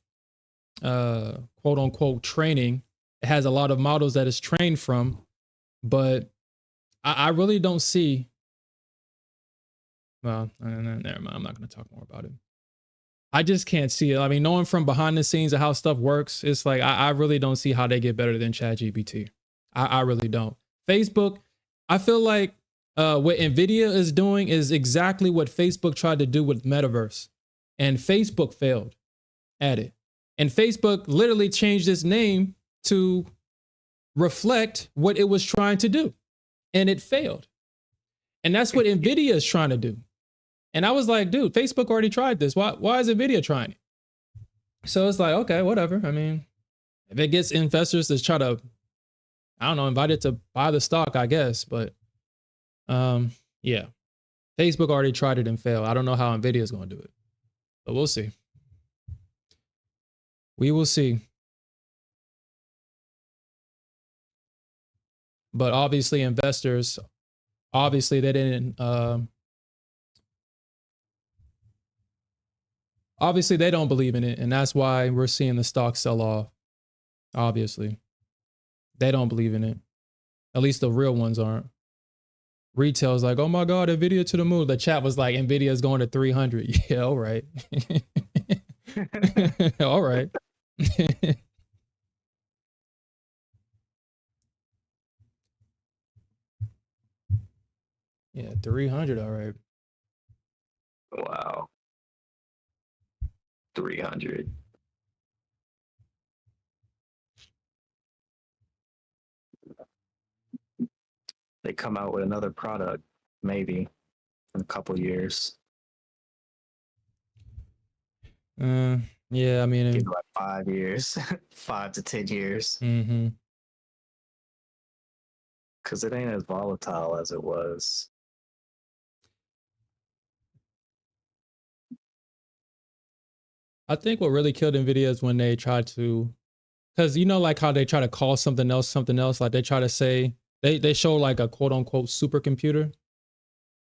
quote unquote training. It has a lot of models that it's trained from, but I really don't see. Well, never mind. I'm not going to talk more about it. I just can't see it. I mean, knowing from behind the scenes of how stuff works, it's like I really don't see how they get better than ChatGPT. I really don't. Facebook, I feel like what Nvidia is doing is exactly what Facebook tried to do with Metaverse, and Facebook failed at it. And Facebook literally changed its name to reflect what it was trying to do, and it failed. And that's what Nvidia is trying to do. And I was like, dude, Facebook already tried this. Why is Nvidia trying it? So it's like, okay, whatever. I mean, if it gets investors to try to, I don't know, invite it to buy the stock, I guess. But yeah, Facebook already tried it and failed. I don't know how Nvidia is going to do it, but we'll see. We will see. But obviously, investors, obviously they didn't. Obviously, they don't believe in it, and that's why we're seeing the stock sell off. Obviously, they don't believe in it. At least the real ones aren't. Retail's like, oh my God, Nvidia to the moon. The chat was like, Nvidia is going to 300. Yeah, all right. All right. Yeah, 300. All right. Wow. 300. They come out with another product, maybe in a couple years. Yeah, I mean, give like 5 years, 5 to 10 years, mm-hmm. because it ain't as volatile as it was. I think what really killed Nvidia is when they tried to, because like how they try to call something else, like they try to say, they show like a quote unquote supercomputer.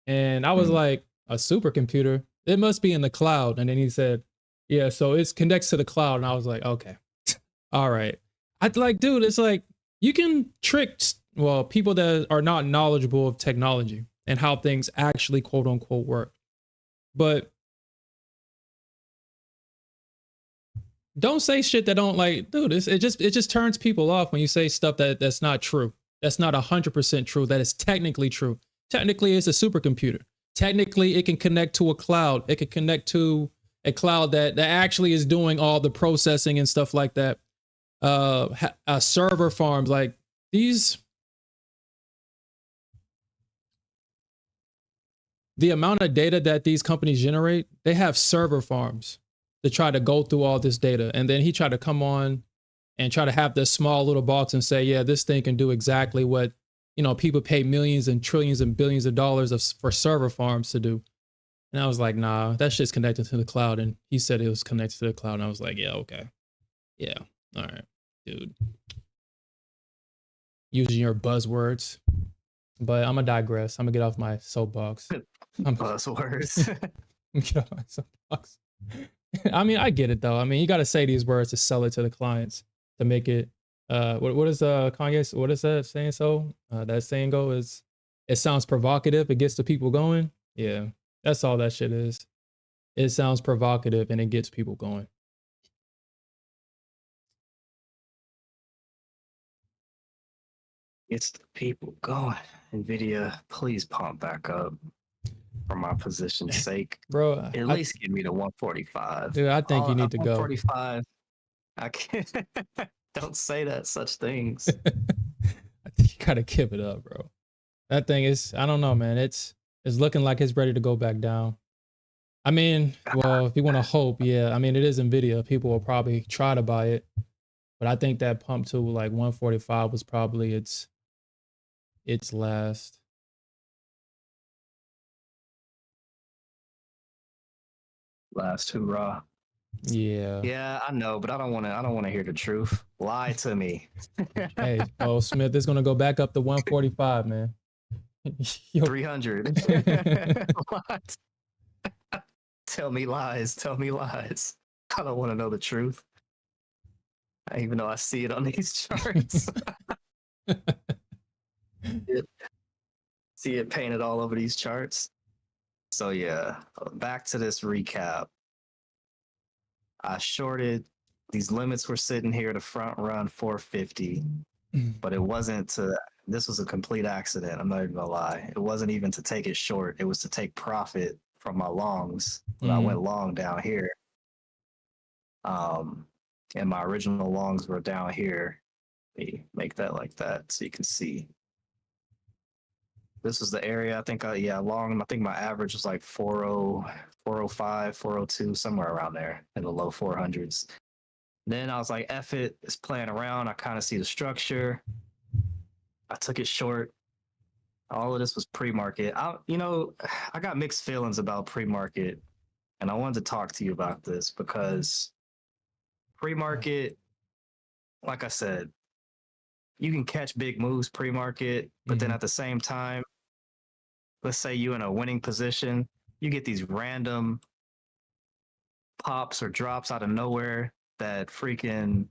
And I was like, a supercomputer? It must be in the cloud. And then he said, yeah, so it connects to the cloud. And I was like, okay, all right. I'd like, dude, it's like, you can trick, well, people that are not knowledgeable of technology and how things actually quote unquote work. But don't say shit that don't like, dude, it just turns people off when you say stuff that's not true. That's not 100% true. That is technically true. Technically, it's a supercomputer. Technically, it can connect to a cloud. It can connect to a cloud that actually is doing all the processing and stuff like that. Server farms, like these, the amount of data that these companies generate, they have server farms to try to go through all this data. And then he tried to come on and try to have this small little box and say, yeah, this thing can do exactly what, people pay millions and trillions and billions of dollars for server farms to do. And I was like, nah, that shit's connected to the cloud. And he said it was connected to the cloud. And I was like, yeah, okay. Yeah. All right, dude. Using your buzzwords. But I'm going to digress. I'm going to get off my soapbox. Buzzwords. Get off my soapbox. I mean, I get it, though. I mean, you got to say these words to sell it to the clients to make it. What is Kanye? What is that saying? That saying is, it sounds provocative. It gets the people going. Yeah. That's all that shit is. It sounds provocative and it gets people going. It's the people going. Nvidia, please pump back up for my position's sake. Bro, at least give me the 145. Dude, I think you need to go. 145. I can't. Don't say that such things. I think you gotta give it up, bro. That thing is, I don't know, man. It's looking like it's ready to go back down. I mean, well, if you want to hope, yeah. I mean, it is Nvidia. People will probably try to buy it, but I think that pump to like 145 was probably its last. Last hurrah. Yeah. Yeah, I know, but I don't want to hear the truth. Lie to me. Hey, Smith is gonna go back up to 145, man. 300. What? Tell me lies. Tell me lies. I don't want to know the truth. Even though I see it on these charts. See it painted all over these charts. So yeah, back to this recap. I shorted, these limits were sitting here to front run 450, but it wasn't this was a complete accident. I'm not even gonna lie. It wasn't even to take it short. It was to take profit from my longs. But I went long down here. And my original longs were down here. Let me make that like that so you can see. This was the area. I think, long. I think my average was like 40, 405, 402, somewhere around there in the low 400s. Then I was like, F it, it's playing around. I kind of see the structure. I took it short. All of this was pre-market. I got mixed feelings about pre-market, and I wanted to talk to you about this because pre-market, like I said, you can catch big moves pre-market, but then at the same time, let's say you're in a winning position, you get these random pops or drops out of nowhere that freaking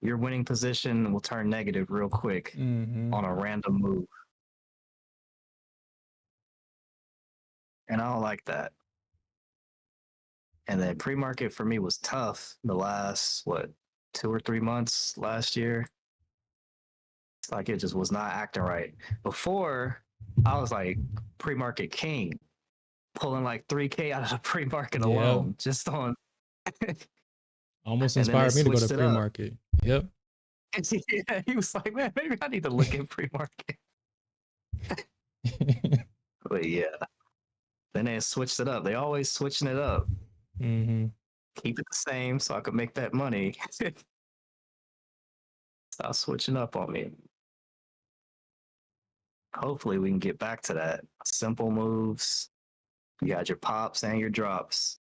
your winning position will turn negative real quick on a random move. And I don't like that. And then pre-market for me was tough the last, 2 or 3 months last year. It's like it just was not acting right. Before, I was like pre-market king, pulling like 3K out of the pre-market alone, just on. Almost inspired me to go to pre-market. Yep. Yeah, he was like, man, maybe I need to look at pre-market. But yeah, then they switched it up. They always switching it up. Keep it the same so I could make that money. Stop switching up on me. Hopefully we can get back to that. Simple moves. You got your pops and your drops.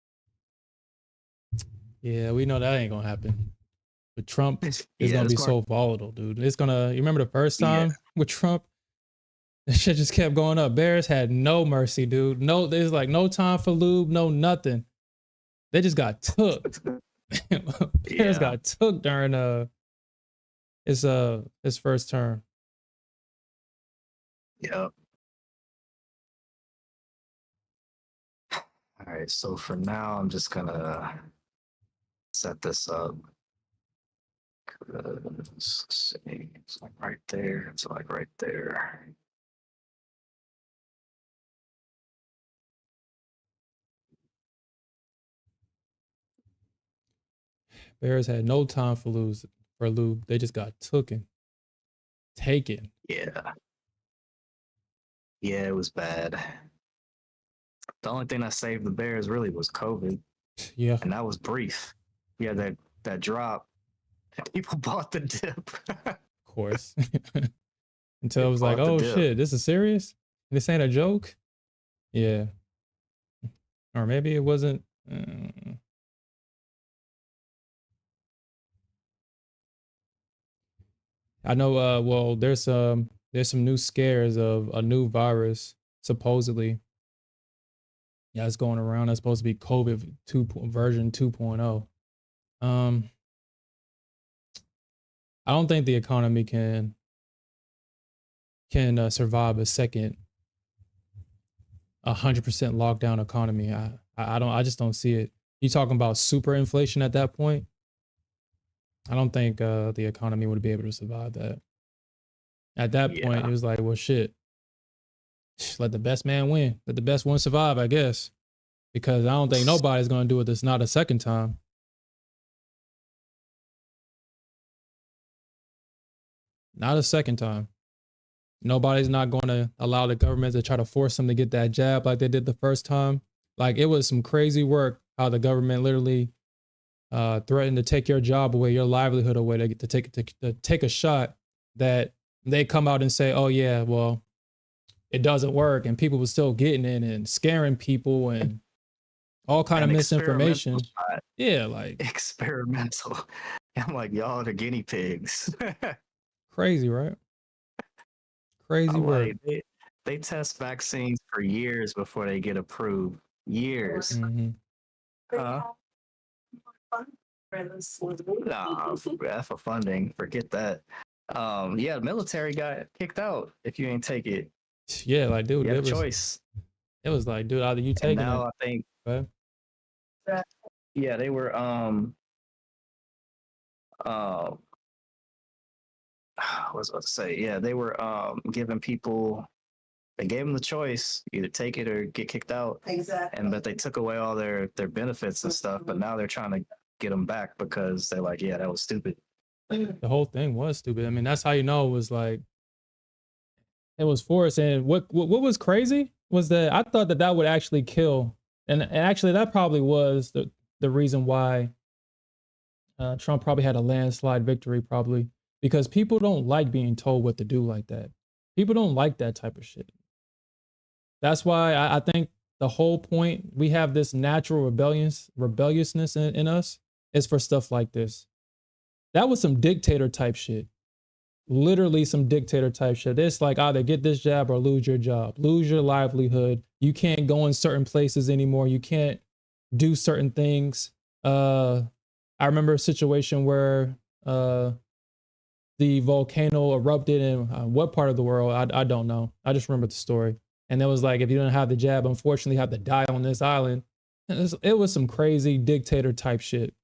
Yeah, we know that ain't gonna happen. But Trump is gonna be so volatile, dude. It's gonna. You remember the first time with Trump? The shit just kept going up. Bears had no mercy, dude. No, there's like no time for lube, no nothing. They just got took. Bears got took during his first term. Yep. All right, so for now, I'm just gonna set this up. Let's see, it's like right there. It's like right there. Bears had no time for lube. They just got taken. Yeah. Yeah, it was bad. The only thing that saved the Bears really was COVID. Yeah, of and that was brief. Yeah, that drop, and people bought the dip. course. They Until it was like, bought the oh dip. shit, this is serious? This ain't a joke? Yeah. Or maybe it wasn't. I know well there's some new scares of a new virus supposedly. Yeah, it's going around. That's supposed to be COVID version 2.0. Um I don't think the economy can survive a second 100% lockdown economy. I just don't see it. You talking about super inflation at that point? I don't think the economy would be able to survive that. At that point, Yeah, it was like, well, shit, let the best man win. Let the best one survive, I guess. Because I don't think nobody's going to do it this not a second time. Not a second time. Nobody's not going to allow the government to try to force them to get that jab like they did the first time. Like it was some crazy work how the government literally threatened to take your job away, your livelihood away to take a shot that they come out and say, oh yeah, well, it doesn't work, and people were still getting it and scaring people and all kind of an experimental misinformation. shot. Yeah, like Experimental. I'm like, y'all are the guinea pigs. crazy, right? Crazy I'm work. like, they test vaccines for years before they get approved. Years. Hmm. Huh? Nah, for funding, forget that. Yeah, the military got kicked out if you ain't take it. Yeah, like dude, You had a choice. it was like, dude, either you And taking now it, I think, right? yeah, they were uh what was I about to say? Yeah, they were giving people, they gave them the choice, either take it or get kicked out. Exactly. And but they took away all their benefits and stuff, but now they're trying to get them back because they're like, yeah, that was stupid. The whole thing was stupid. I mean, that's how you know it was like it was forced. And what was crazy was that I thought that that would actually kill, and actually that probably was the reason why Trump probably had a landslide victory, probably because people don't like being told what to do like that. People don't like that type of shit. That's why I think the whole point we have this natural rebelliousness in us is for stuff like this. That was some dictator type shit. Literally some dictator type shit. It's like either get this job or lose your job, lose your livelihood. You can't go in certain places anymore. You can't do certain things. I remember a situation where the volcano erupted in what part of the world? I don't know. I just remember the story. And it was like, if you don't have the jab, unfortunately, you have to die on this island. It was some crazy dictator type shit.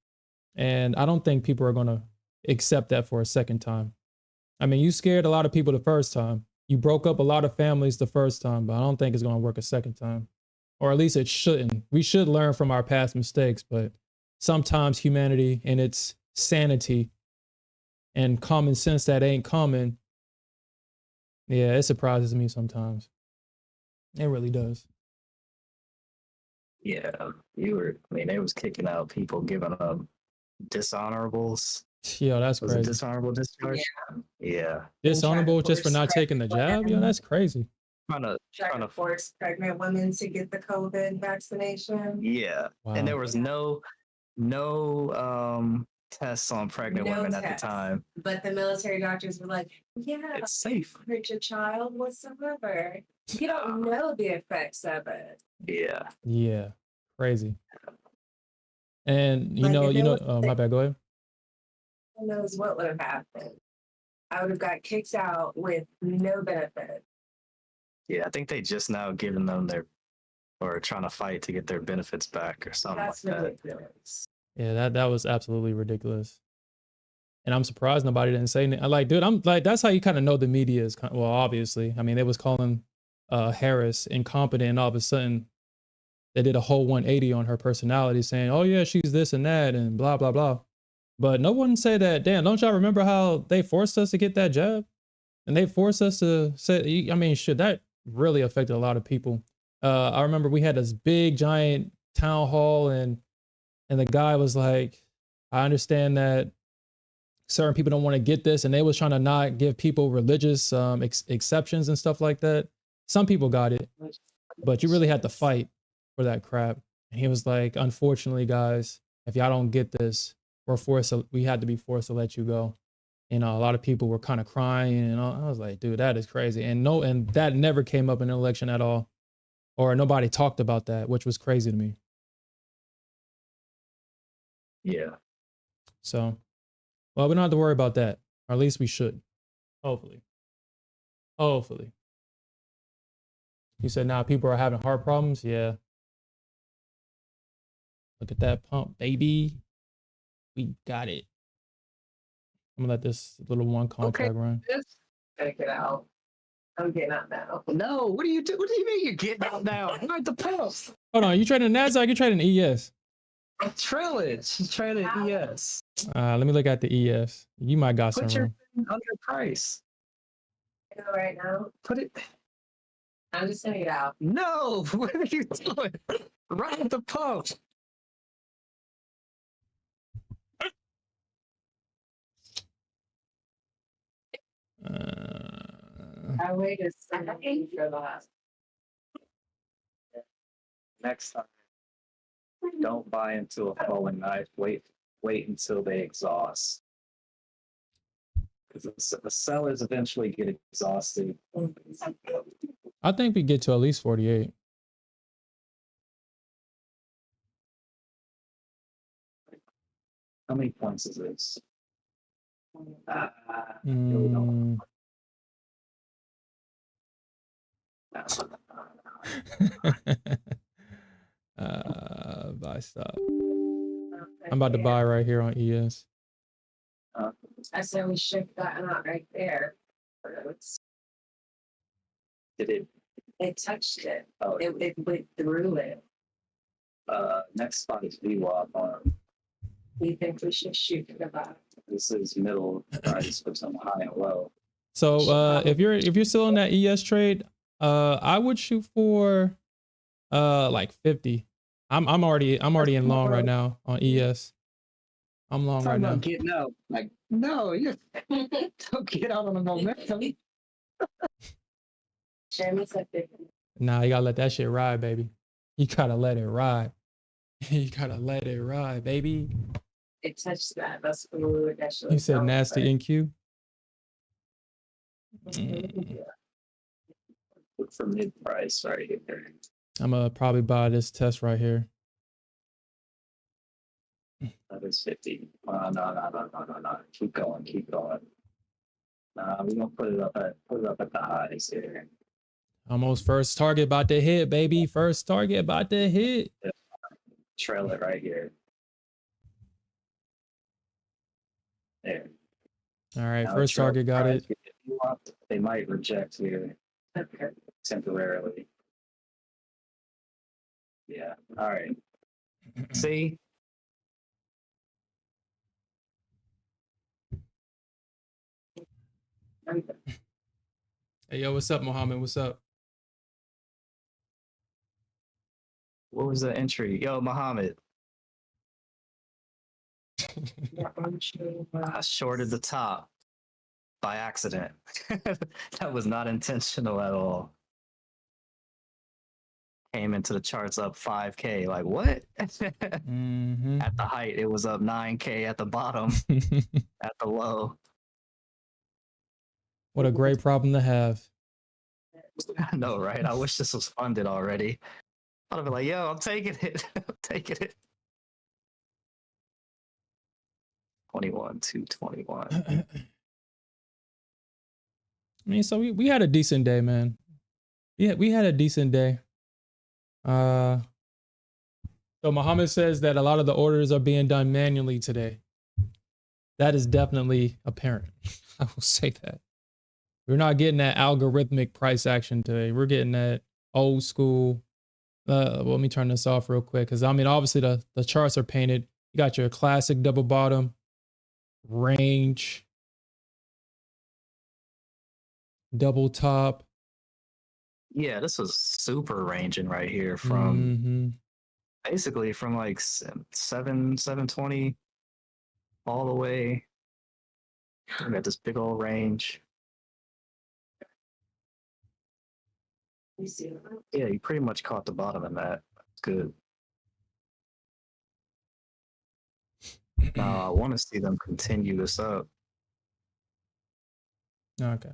And I don't think people are going to accept that for a second time. I mean, you scared a lot of people the first time. You broke up a lot of families the first time, but I don't think it's going to work a second time. Or at least it shouldn't. We should learn from our past mistakes, but sometimes humanity and its sanity and common sense that ain't common, yeah, it surprises me sometimes. It really does. Yeah, you were. I mean, they was kicking out people, giving them dishonorables. Yo, that's Was it crazy. dishonorable discharge? Yeah. Dishonorable just for not taking the jab? Yo, that's crazy. Trying to force pregnant women to get the COVID vaccination. Yeah. Wow. And there was no tests on pregnant No women at the tests. time. But the military doctors were like, yeah, It's safe. hurt your child whatsoever. You don't know the effects of it. Yeah. Yeah, crazy. And Like, my bad, go ahead. Who knows what would have happened? I would have got kicked out with no benefit. Yeah, I think they just now giving them or trying to fight to get their benefits back or something That's like that. ridiculous. Yeah, that was absolutely ridiculous. And I'm surprised nobody didn't say anything. Like, dude, I'm like, that's how you kind of know the media is, well, obviously. I mean, they was calling Harris incompetent, and all of a sudden they did a whole 180 on her personality, saying, oh yeah, she's this and that and blah, blah, blah. But no one said that, damn, don't y'all remember how they forced us to get that jab? And they forced us to say, I mean, shit, that really affected a lot of people. I remember we had this big giant town hall in And the guy was like, I understand that certain people don't want to get this, and they was trying to not give people religious exceptions and stuff like that. Some people got it, but you really had to fight for that crap. And he was like, unfortunately, guys, if y'all don't get this, we had to be forced to let you go. You know, a lot of people were kind of crying, and I was like, dude, that is crazy. And that never came up in an election at all, or nobody talked about that, which was crazy to me. Yeah. So, well, we don't have to worry about that, or at least we should. Hopefully. Hopefully. You said now people are having heart problems. Yeah. Look at that pump, baby. We got it. I'm gonna let this little one contract run. Gotta get out. I'm getting out now. No, what do you do? What do you mean you're getting out now? I'm at the post. Hold on, you trading Nasdaq? You trading ES? I'm trailing. She's trading ES. Let me look at the ES. You might got some Put your room. thing under price. Go right now. Put it. I'm just gonna get out. No, what are you doing? Right at the post. I waited 7 for the last. Next time, don't buy into a falling knife. Wait until they exhaust. Because the sellers eventually get exhausted. I think we get to at least 48. How many points is this? Mm. Buy stop. I'm about to buy right here on ES. I said we should have gotten out right there. Did it? It touched it. Oh, It went through it. next spot is VWAP. We think we should shoot for the bottom. This is middle price for some high and low. So if you're still in that ES trade, I would shoot for like 50. I'm already in long right now on ES. I'm long right now. Getting out. Like, no, you don't get out on the momentum. Jeremy said 50. Nah, you gotta let that shit ride, baby. You gotta let it ride. You gotta let it ride, baby. It touched that. That's what we were actually. You said nasty NQ. Look for mid price right here. I'm gonna probably buy this test right here. That is 50. No. Keep going. Nah, we're gonna put it up at the highs here. Almost first target about to hit, baby. First target about to hit. Trail it right here. There. All right, Now first target got it. They might reject here Okay. temporarily. Yeah. All right. See? Hey, yo, what's up, Mohammed? What's up? What was the entry? Yo, Muhammad. I shorted the top by accident. That was not intentional at all. Came into the charts up 5K. Like, what? Mm-hmm. At the height, it was up 9K. At the bottom, at the low. What a great problem to have. I know, right? I wish this was funded already. I'd have been like, yo, I'm taking it. I'm taking it. 21, 221. I mean, so we had a decent day, man. Yeah, we had a decent day. So Muhammad says that a lot of the orders are being done manually today. That is definitely apparent. I will say that. We're not getting that algorithmic price action today. We're getting that old school. Well, let me turn this off real quick because I mean, obviously the charts are painted. You got your classic double bottom, range, double top. Yeah, this was super ranging right here from basically from like 720 all the way. We got this big old range. You see it? Yeah, you pretty much caught the bottom in that. It's good. Now I want to see them continue this up. Okay.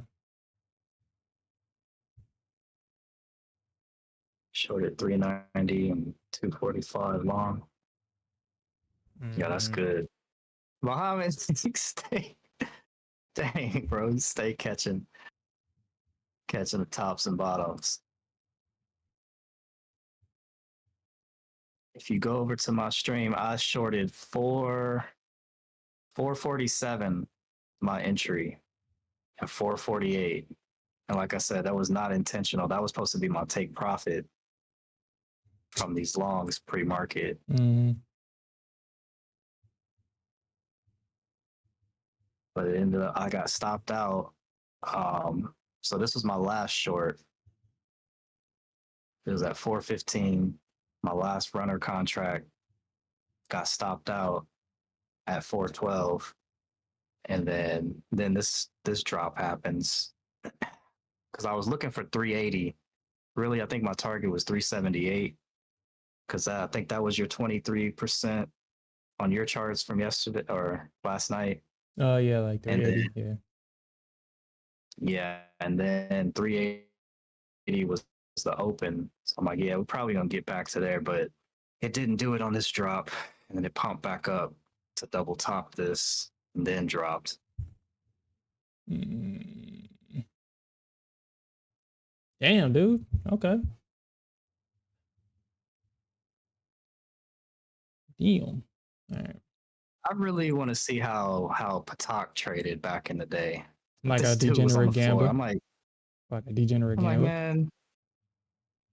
Short at 390 and 245 long. Yeah, that's Mhm. good. Muhammad, stay. Dang, bro, you stay catching the tops and bottoms. If you go over to my stream, I shorted 447 my entry and 448. And like I said, that was not intentional. That was supposed to be my take profit from these longs pre-market. Mhm. But it ended up I got stopped out. So this was my last short. It was at 415. My last runner contract got stopped out at 412. And then this drop happens. Because I was looking for 380. Really, I think my target was 378. Because I think that was your 23% on your charts from yesterday or last night. Oh yeah, like And 380. then, Yeah. and then 380 was the open. So I'm like, yeah, we're probably gonna get back to there, but it didn't do it on this drop, and then it pumped back up to double top this, and then dropped. Mm. Damn, dude. Okay. Damn. All right. I really want to see how Patak traded back in the day. Like This a dude was on degenerate the floor. gambler. Like a degenerate I'm like, gambler. man,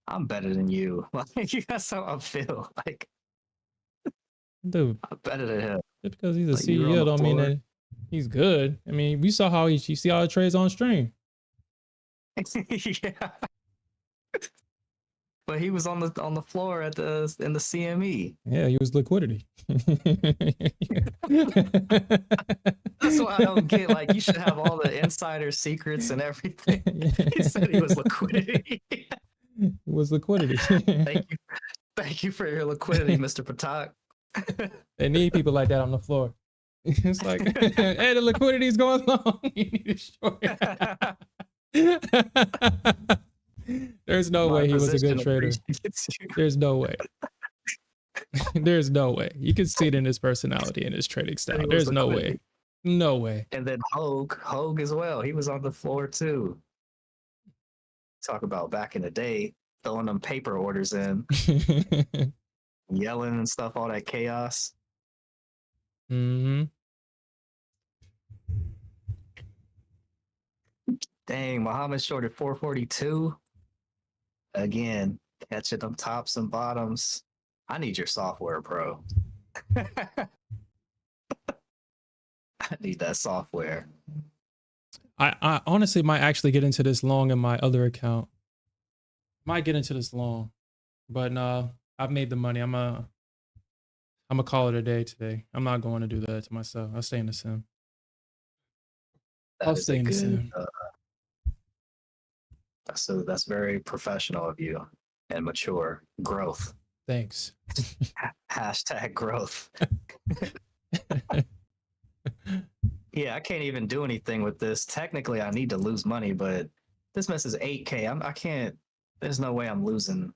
I'm better than you. Like, that's how I feel. Like, Dude, I'm better than him. just because he's a Like, you were on CEO the don't mean floor. that he's good. I mean, we saw how you see how it trades on stream. Yeah. But he was on the floor in the CME. Yeah, he was liquidity. That's what I don't get. Like, you should have all the insider secrets and everything. He said he was liquidity. It was liquidity. Thank you for your liquidity, Mr. Patak. They need people like that on the floor. It's like, hey, the liquidity's going long. You need to short. There's no way he was a good trader. There's no way. There's no way. You can see it in his personality and his trading style. There's no way. No way. And then Hogue as well. He was on the floor too. Talk about back in the day, throwing them paper orders in, yelling and stuff, all that chaos. Mm-hmm. Dang, Muhammad shorted 442. Again, catching them tops and bottoms. I need your software, bro. I need that software. I honestly might actually get into this long in my other account. Might get into this long, but no, I've made the money. I'm gonna call it a day today. I'm not going to do that to myself. I'll stay in the sim. I'll stay in the sim. That's very professional of you and mature. Growth. Thanks. Hashtag growth. Yeah, I can't even do anything with this. Technically, I need to lose money, but this mess is 8K. I can't. There's no way I'm losing.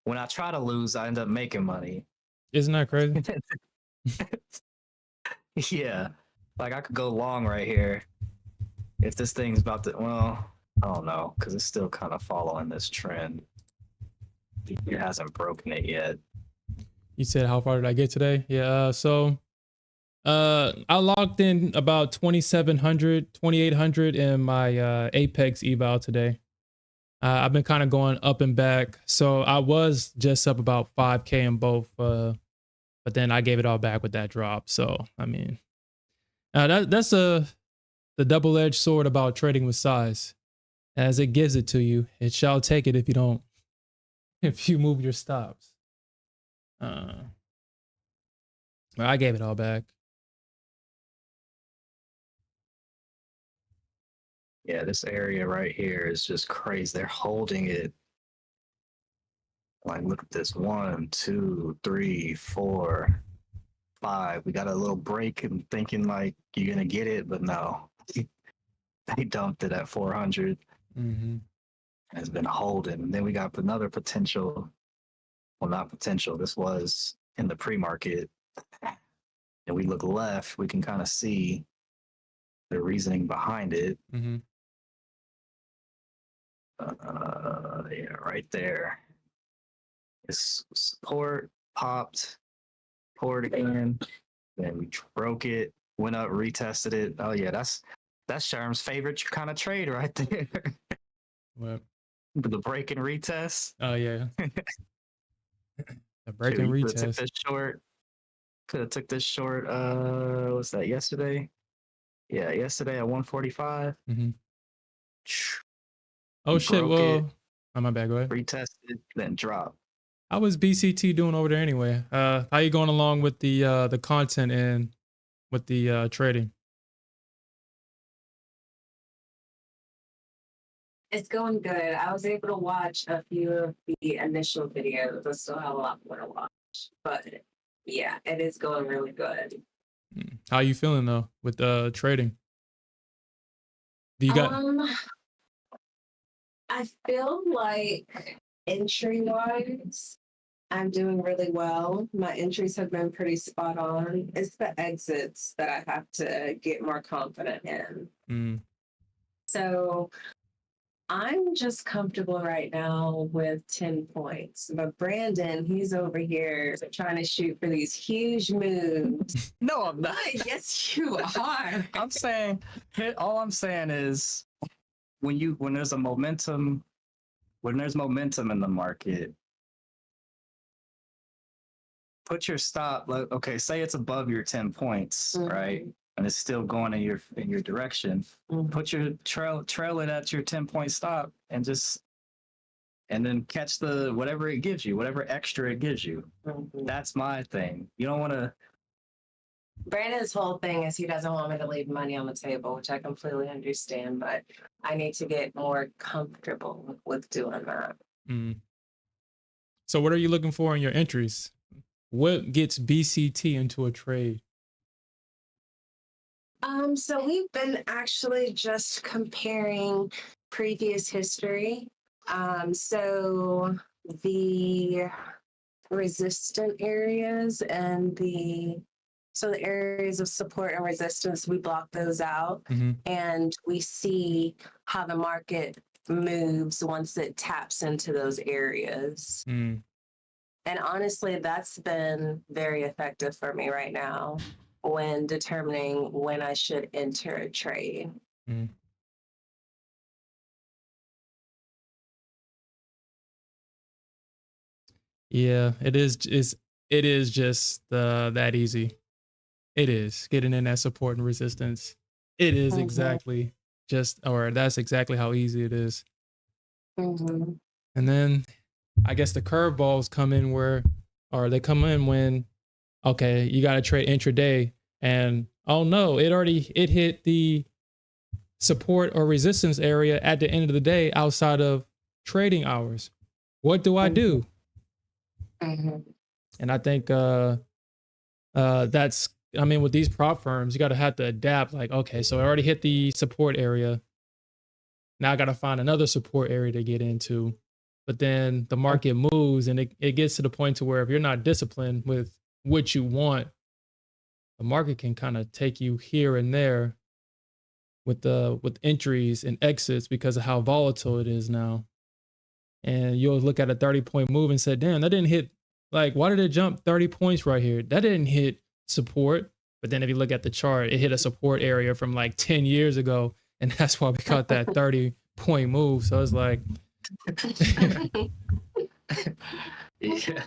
When I try to lose, I end up making money. Isn't that crazy? Yeah, like I could go long right here. If this thing's about to, well, I don't know, because it's still kind of following this trend. It hasn't broken it yet. You said how far did I get today? Yeah, so I logged in about 2,700, 2,800 in my Apex eval today. I've been kind of going up and back. So I was just up about 5K in both, but then I gave it all back with that drop. So, I mean, that's the double-edged sword about trading with size. As it gives it to you, it shall take it if you don't, if you move your stops. Well, I gave it all back. Yeah, this area right here is just crazy. They're holding it. Like, look at this. 1, 2, 3, 4, 5. We got a little break and thinking like you're gonna get it, but no. They dumped it at 400. Mm-hmm. It's been holding. And then we got another potential. Well, not potential. This was in the pre-market. And we look left, we can kind of see the reasoning behind it. Mm-hmm. Yeah, right there. It's support, popped, poured again. Then we broke it, went up, retested it. Oh yeah, that's Sherm's favorite kind of trade right there. What? The break and retest. Oh yeah. The break Shoot, and you could have took retest. this short. Could have took this short. What's that? Yesterday. Yeah, yesterday at 145. Mm-hmm. Oh shit. Broke Well, it, oh, my bad. Go ahead. retested, then dropped. How was BCT doing over there anyway? How you going along with the content and with the trading? It's going good. I was able to watch a few of the initial videos. I still have a lot more to watch, but yeah, it is going really good. How you feeling though with trading? Do you got? I feel like entry wise, I'm doing really well. My entries have been pretty spot on. It's the exits that I have to get more confident in. So I'm just comfortable right now with 10 points. But Brandon, he's over here trying to shoot for these huge moves. No, I'm not. Yes, you are. I'm saying, all I'm saying is when there's momentum in the market, put your stop. Like, okay, say it's above your 10 points, right? And it's still going in your direction. Put your trail it at your 10-point stop and then catch the whatever it gives you, whatever extra it gives you. That's my thing. You don't want to. Brandon's whole thing is he doesn't want me to leave money on the table, which I completely understand, but I need to get more comfortable with doing that. So what are you looking for in your entries? What gets BCT into a trade? So we've been actually just comparing previous history. So the resistant areas and the areas of support and resistance, we block those out, and we see how the market moves once it taps into those areas. And honestly, that's been very effective for me right now when determining when I should enter a trade. Yeah, it is just that easy. It is getting in that support and resistance. It is exactly that's exactly how easy it is. And then I guess the curveballs come in they come in when, okay, you got to trade intraday and oh no, it hit the support or resistance area at the end of the day outside of trading hours. What do I do? And I think that's, I mean, with these prop firms, you got to have to adapt. Like, okay, so I already hit the support area. Now I got to find another support area to get into. But then the market moves and it gets to the point to where if you're not disciplined with what you want, the market can kind of take you here and there with entries and exits because of how volatile it is now. And you'll look at a 30-point move and say, damn, that didn't hit, like, why did it jump 30 points right here? That didn't hit support. But then if you look at the chart, it hit a support area from like 10 years ago. And that's why we got that 30-point move. So it's like, Yeah.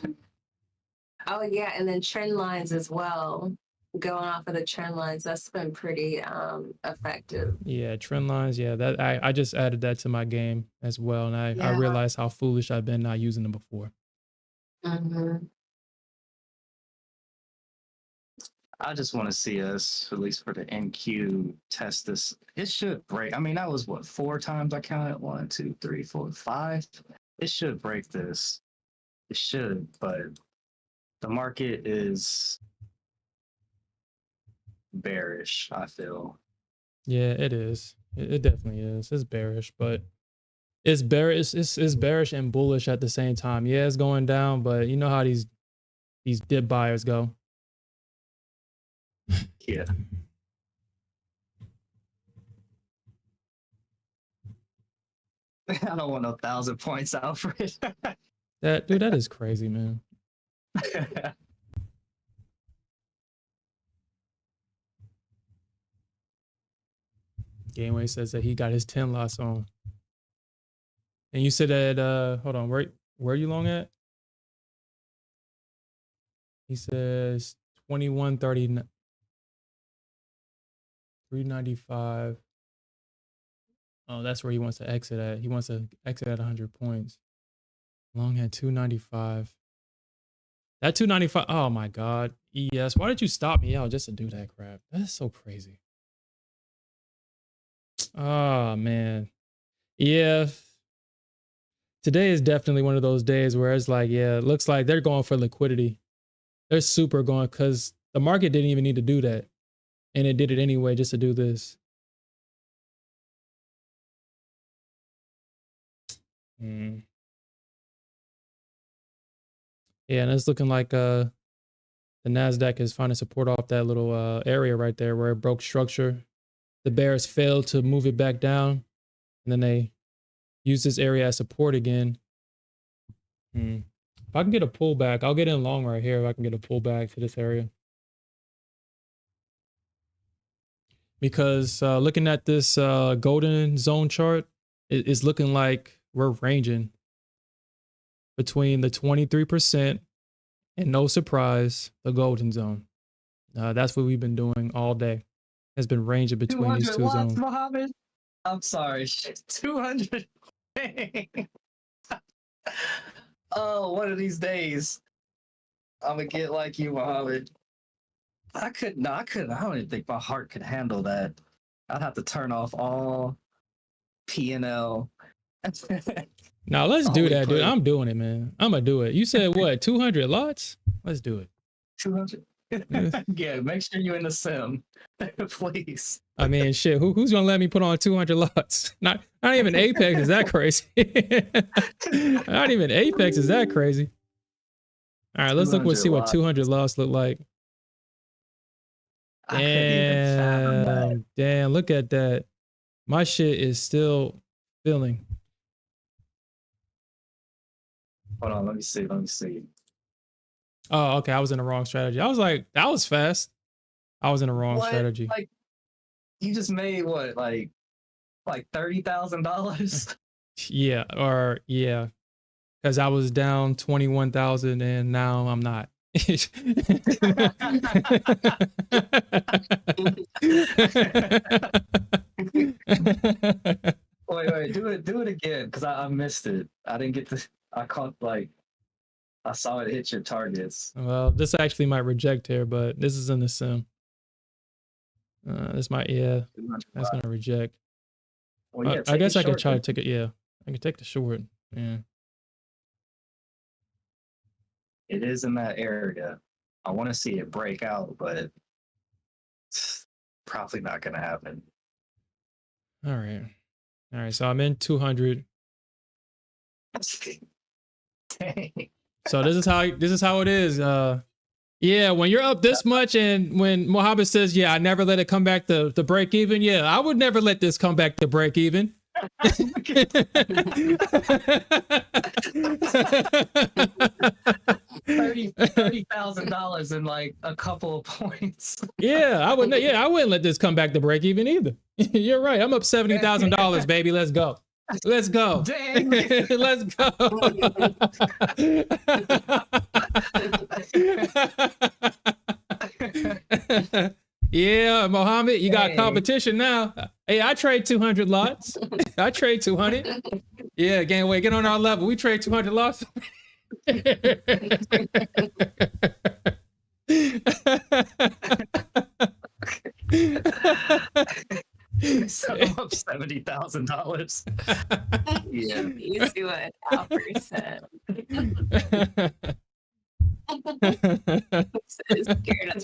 Oh yeah, and then trend lines as well. Going off of the trend lines, that's been pretty effective. Yeah, trend lines. Yeah, that I just added that to my game as well, and I realized how foolish I've been not using them before. I just want to see us, at least for the NQ, test this. It should break. I mean, that was what, 4 times I counted? 1, 2, 3, 4, 5. It should break this. It should, but the market is bearish, I feel. Yeah, it is. It definitely is. It's bearish, but it's bearish. It's bearish and bullish at the same time. Yeah, it's going down, but you know how these dip buyers go. Yeah. I don't want no 1,000 points, Alfred. That is crazy, man. Gameway says that he got his 10 loss on. And you said that hold on, where are you long at? He says 2130 395. Oh, that's where he wants to exit at. He wants to exit at 100 points. Long at 295. That 295. Oh my God. ES. Why did you stop me out just to do that crap? That's so crazy. Oh man. Yeah. Today is definitely one of those days where it's like, yeah, it looks like they're going for liquidity. They're super going because the market didn't even need to do that. And it did it anyway just to do this. Yeah, and it's looking like the Nasdaq is finding support off that little area right there where it broke structure. The bears failed to move it back down, and then they use this area as support again. If I can get a pullback, I'll get in long right here. If I can get a pullback to this area, because looking at this golden zone chart, it's looking like we're ranging between the 23% and, no surprise, the golden zone. That's what we've been doing all day. Has been ranging between these two zones. Mohammed? I'm sorry. 200. Oh, one of these days, I'm gonna get like you, Mohammed. I couldn't. I don't even think my heart could handle that. I'd have to turn off all P&L. Now let's do that, dude. I'm doing it, man. I'm gonna do it. You said what? 200 lots? Let's do it. 200. Yeah, make sure you're in the sim, please. I mean, shit. Who's gonna let me put on 200 lots? Not even Apex is that crazy. Not even Apex is that crazy. All right, let's see what 200 lots look like. Damn, look at that. My shit is still filling. Hold on, let me see. Oh, okay. I was in the wrong strategy. I was like, that was fast. I was in the wrong strategy. Like, you just made what, like $30,000? Yeah, because I was down 21,000 and now I'm not. Wait, do it again, because I missed it. I didn't get to. I caught I saw it hit your targets. Well, this actually might reject here, but this is in the sim. This might, that's gonna reject. Well, yeah, I guess I could try to take it. Yeah, I can take the short. Yeah. It is in that area. I want to see it break out, but it's probably not gonna happen. All right. So I'm in 200. Dang. So this is how it is. Yeah, when you're up this much, and when Mohammed says, "Yeah, I never let it come back to break even." Yeah, I would never let this come back to break even. $30,000 in like a couple of points. Yeah, I wouldn't. Yeah, I wouldn't let this come back to break even either. You're right. I'm up $70,000, baby. Let's go. Let's go. Dang. Let's go. Yeah, Mohammed, you got competition now. Hey, I trade 200 lots. I trade 200. Yeah, Gangway, get on our level. We trade 200 lots. I'm up $70,000. Yeah. You see what Alfred said. So scared of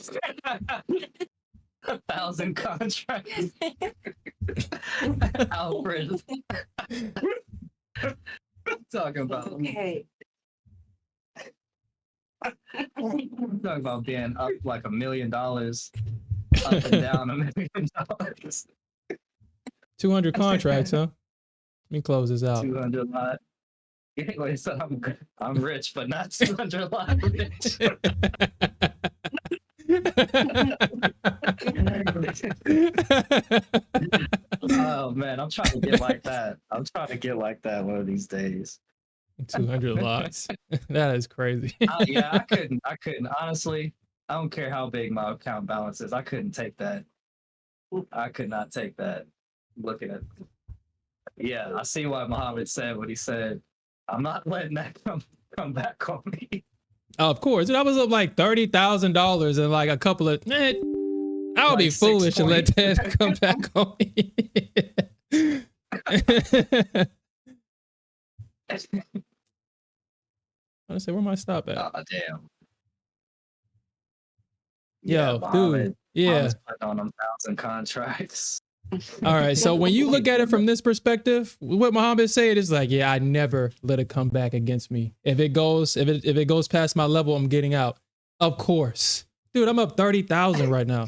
1,000 contracts. Alfred. Talking about okay. talking about being up like $1 million, up and down $1 million. 200 contracts, huh? Let me close this out. 200 lot. Anyway, so I'm rich, but not 200 lot rich. Oh man, I'm trying to get like that. I'm trying to get like that one of these days. 200 lots. That is crazy. Yeah, I couldn't. Honestly, I don't care how big my account balance is. I couldn't take that. I could not take that. Looking at, yeah, I see why Muhammad said what he said. I'm not letting that come back on me. Of course, I was up like $30,000 and like a couple of. I would Like be foolish to let that come back on me. I say, where my stop at? Oh damn. Yo, Muhammad, dude. Yeah. Muhammad's putting on 1,000 contracts. All right. So when you look at it from this perspective, what Muhammad said is like, yeah, I never let it come back against me. If it goes past my level, I'm getting out. Of course, dude. I'm up 30,000 right now.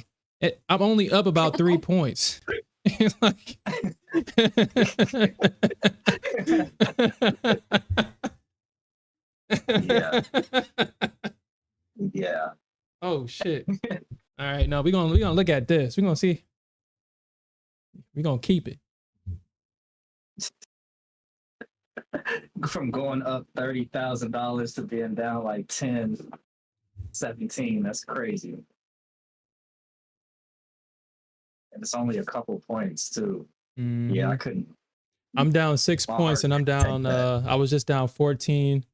I'm only up about 3 points. Like, Yeah. Yeah. Oh shit. All right, no, we're gonna look at this. We're gonna see. We're gonna keep it. From going up $30,000 to being down like 10, 17. That's crazy. And it's only a couple points too. Yeah, I couldn't. I'm down 6 points and I'm down I was just down 14,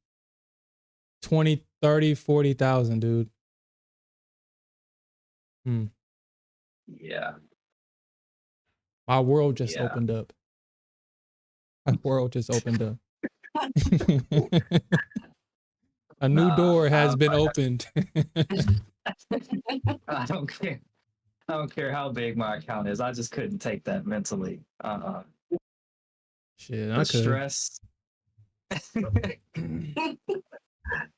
20, 30, 40,000, dude. Yeah. My world just opened up. My world just opened up. A new door has been opened. I don't care. I don't care how big my account is. I just couldn't take that mentally. Shit, The I could. stress.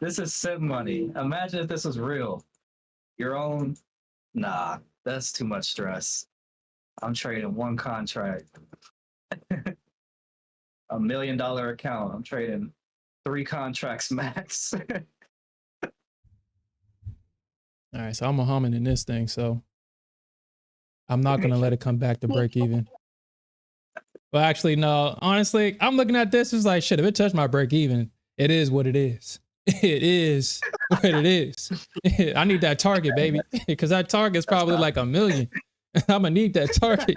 This is sim money. Imagine if this was real. Your own. Nah, that's too much stress. I'm trading one contract. $1 million account. I'm trading 3 contracts max. All right, so I'm Muhammad in this thing, so I'm not gonna let it come back to break even. Well, actually, no. Honestly, I'm looking at this. It's like, shit, if it touched my break even, it is what it is. It is what it is. I need that target, baby, because that target is probably like 1 million. I'm gonna need that target.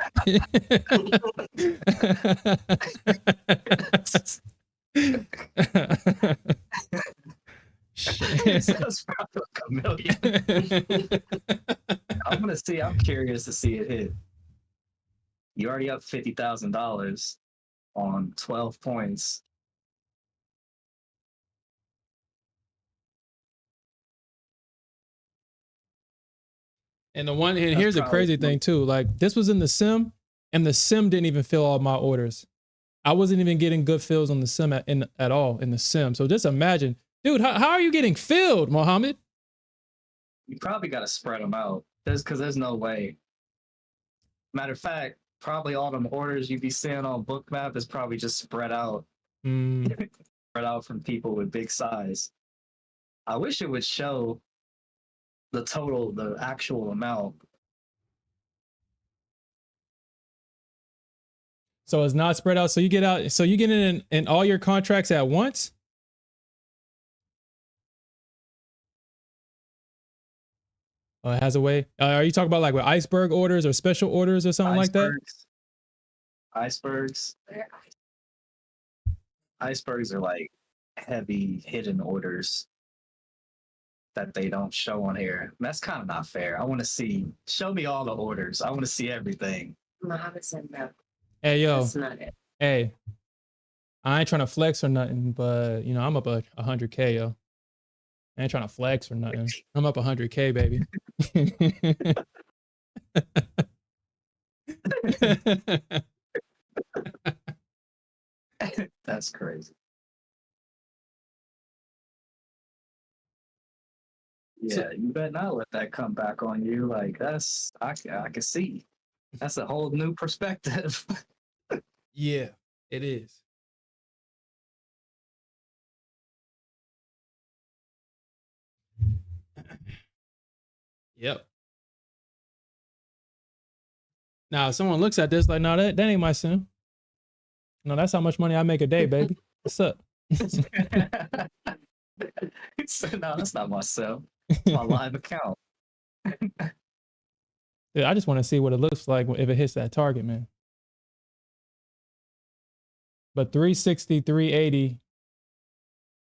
That's probably like 1 million. I'm curious to see it hit. You already up $50,000 on 12 points. And here's the crazy thing too. Like, this was in the sim, and the sim didn't even fill all my orders. I wasn't even getting good fills on the sim at all in the sim. So just imagine, dude, how are you getting filled, Mohammed? You probably got to spread them out. Because there's no way. Matter of fact, probably all them orders you be seeing on Bookmap is probably just spread out. Spread out from people with big size. I wish it would show the actual amount. So it's not spread out. So you get out. So you get in all your contracts at once. Oh, it has a way. Are you talking about like with iceberg orders or special orders or something like that? Icebergs. Icebergs are like heavy hidden orders that they don't show on here. That's kind of not fair. I want to see. Show me all the orders. I want to see everything. Muhammad said no. Hey, yo. That's not it. Hey, I ain't trying to flex or nothing, but you know, I'm up 100K, yo. I ain't trying to flex or nothing. I'm up 100K, baby. That's crazy. So- Yeah, you better not let that come back on you. Like that's I can see. That's a whole new perspective. yeah, it is. Yep. Now, if someone looks at this like, no, that ain't my sim. No, that's how much money I make a day, baby. What's up? So, no, that's not myself. It's my live account. Yeah, I just want to see what it looks like if it hits that target, man. But 360, 380.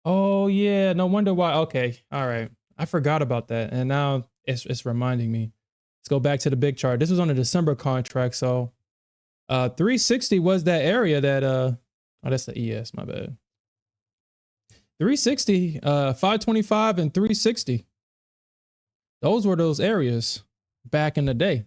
Oh, yeah. No wonder why. Okay. All right. I forgot about that. And now it's reminding me. Let's go back to the big chart. This was on a December contract. So 360 was that area that oh, that's the ES, my bad. 360, 525 and 360. Those were those areas back in the day.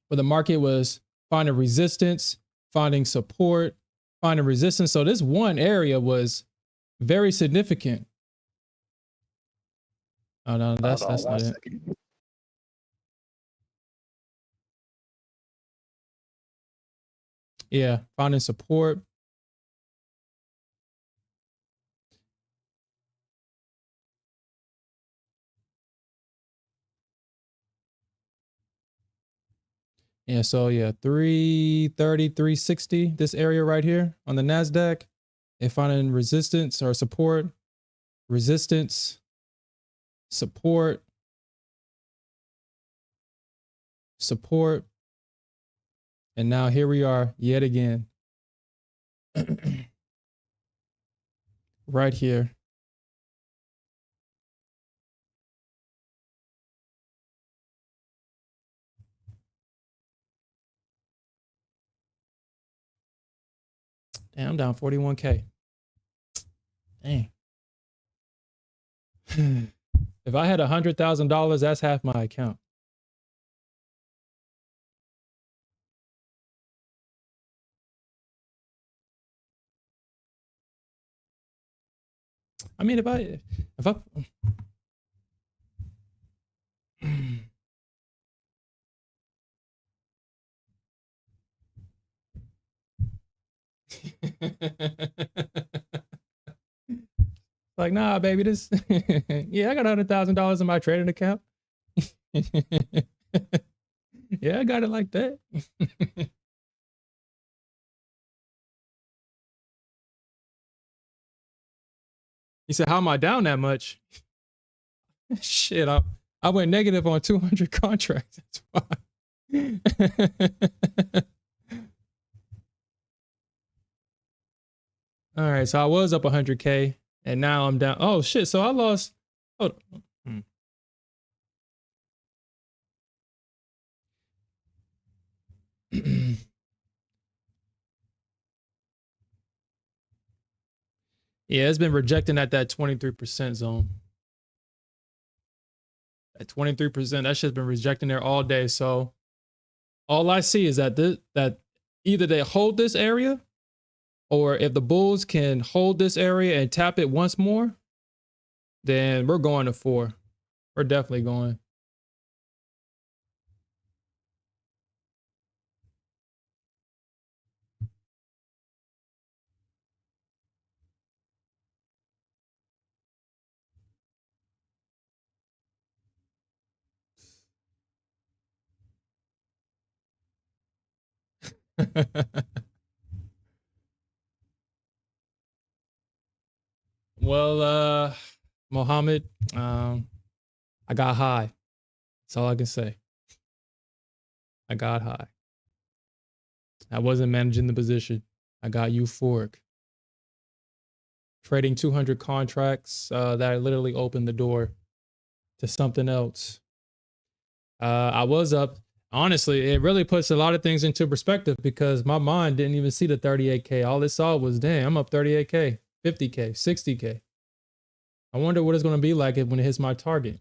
But the market was finding resistance, finding support, finding resistance. So this one area was very significant. Oh no, that's not it. Yeah, finding support. Yeah, so yeah, 330, 360, this area right here on the Nasdaq, and finding resistance or support, resistance, support, support. And now here we are yet again. Right here. Damn, I'm down 41K. Dang. If I had $100,000, that's half my account. I mean, if I like, nah, baby, this yeah, I got $100,000 in my trading account. Yeah, I got it like that. He said, how am I down that much? Shit, I went negative on 200 contracts. That's why. All right, so I was up 100K and now I'm down. Oh shit, so I lost. Oh. Yeah, it's been rejecting at that 23% zone. At 23%, that shit's been rejecting there all day. So all I see is that that either they hold this area, or if the bulls can hold this area and tap it once more, then we're going to 4. We're definitely going. Well, Mohammed, I got high. That's all I can say. I got high. I wasn't managing the position. I got euphoric. Trading 200 contracts that literally opened the door to something else. I was up. Honestly, it really puts a lot of things into perspective because my mind didn't even see the 38K. All it saw was, damn, I'm up 38K, 50K, 60K. I wonder what it's going to be like when it hits my target.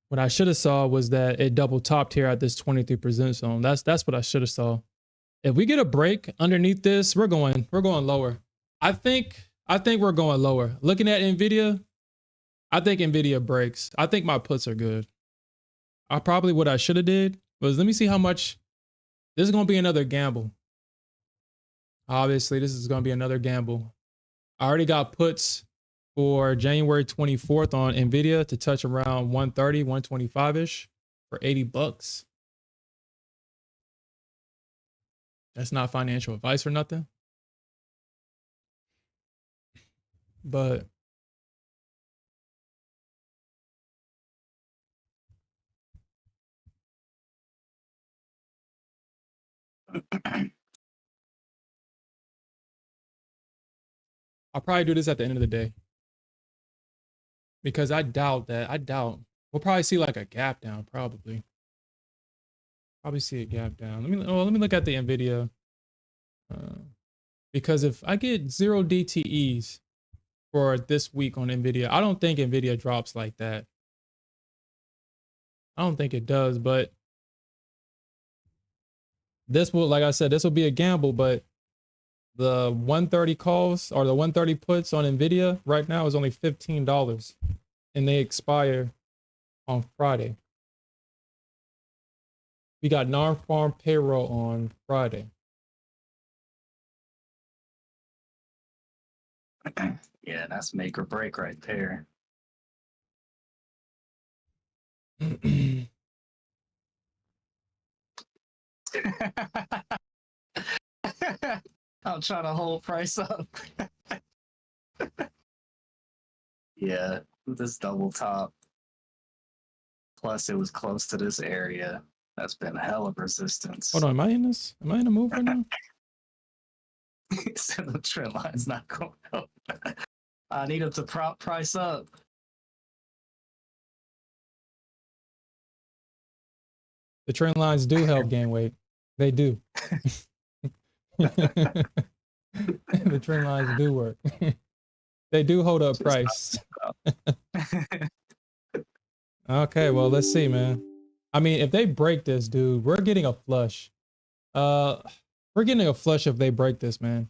What I should have saw was that it double topped here at this 23% zone. That's what I should have saw. If we get a break underneath this, we're going lower. I think we're going lower. Looking at Nvidia, I think Nvidia breaks. I think my puts are good. What I should have did was, let me see how much. This is going to be another gamble. Obviously, this is going to be another gamble. I already got puts for January 24th on Nvidia to touch around 130, 125-ish for $80. That's not financial advice or nothing. But I'll probably do this at the end of the day. Because I doubt we'll probably see like a gap down, probably. Probably see a gap down. Let me look at the Nvidia. Because if I get 0 DTEs for this week on Nvidia, I don't think Nvidia drops like that. I don't think it does, but this will, like I said, this will be a gamble, but the 130 calls or the 130 puts on Nvidia right now is only $15 and they expire on Friday. We got non-farm payroll on Friday. Yeah, that's make or break right there. I'm trying to hold price up. Yeah, this double top. Plus, it was close to this area. That's been a hell of resistance. Hold on, am I in this? Am I in a move right now? So the trend line's not going up. I need him to prop price up. The trend lines do help gain weight. They do. The trend lines do work. They do hold up price. Okay, well, let's see, man. I mean, if they break this, dude, we're getting a flush. We're getting a flush if they break this, man.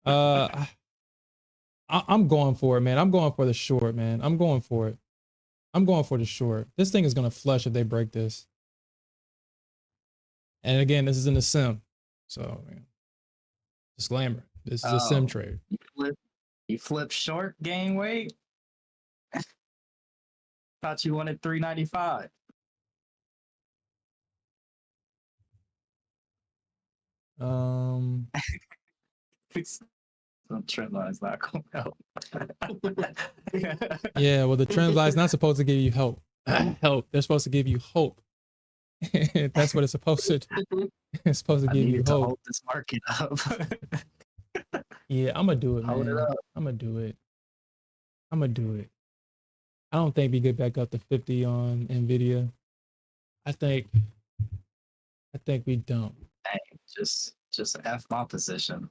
I'm going for it, man. I'm going for the short, man. I'm going for it. I'm going for the short. This thing is gonna flush if they break this. And again, this is in the sim. So, man, disclaimer. This is a sim trade. You flip short, gain weight. Thought you wanted 395. Some trend line's not going to help. Yeah, well, the trend line's not supposed to give you help. Help. They're supposed to give you hope. That's what it's supposed to do. It's supposed to give you hope. To hold this market up. Yeah, I'm gonna do it, Hold man. it up. I'm gonna do it. I'm gonna do it. I don't think we get back up to 50 on Nvidia. I think we don't. Dang, just F my position.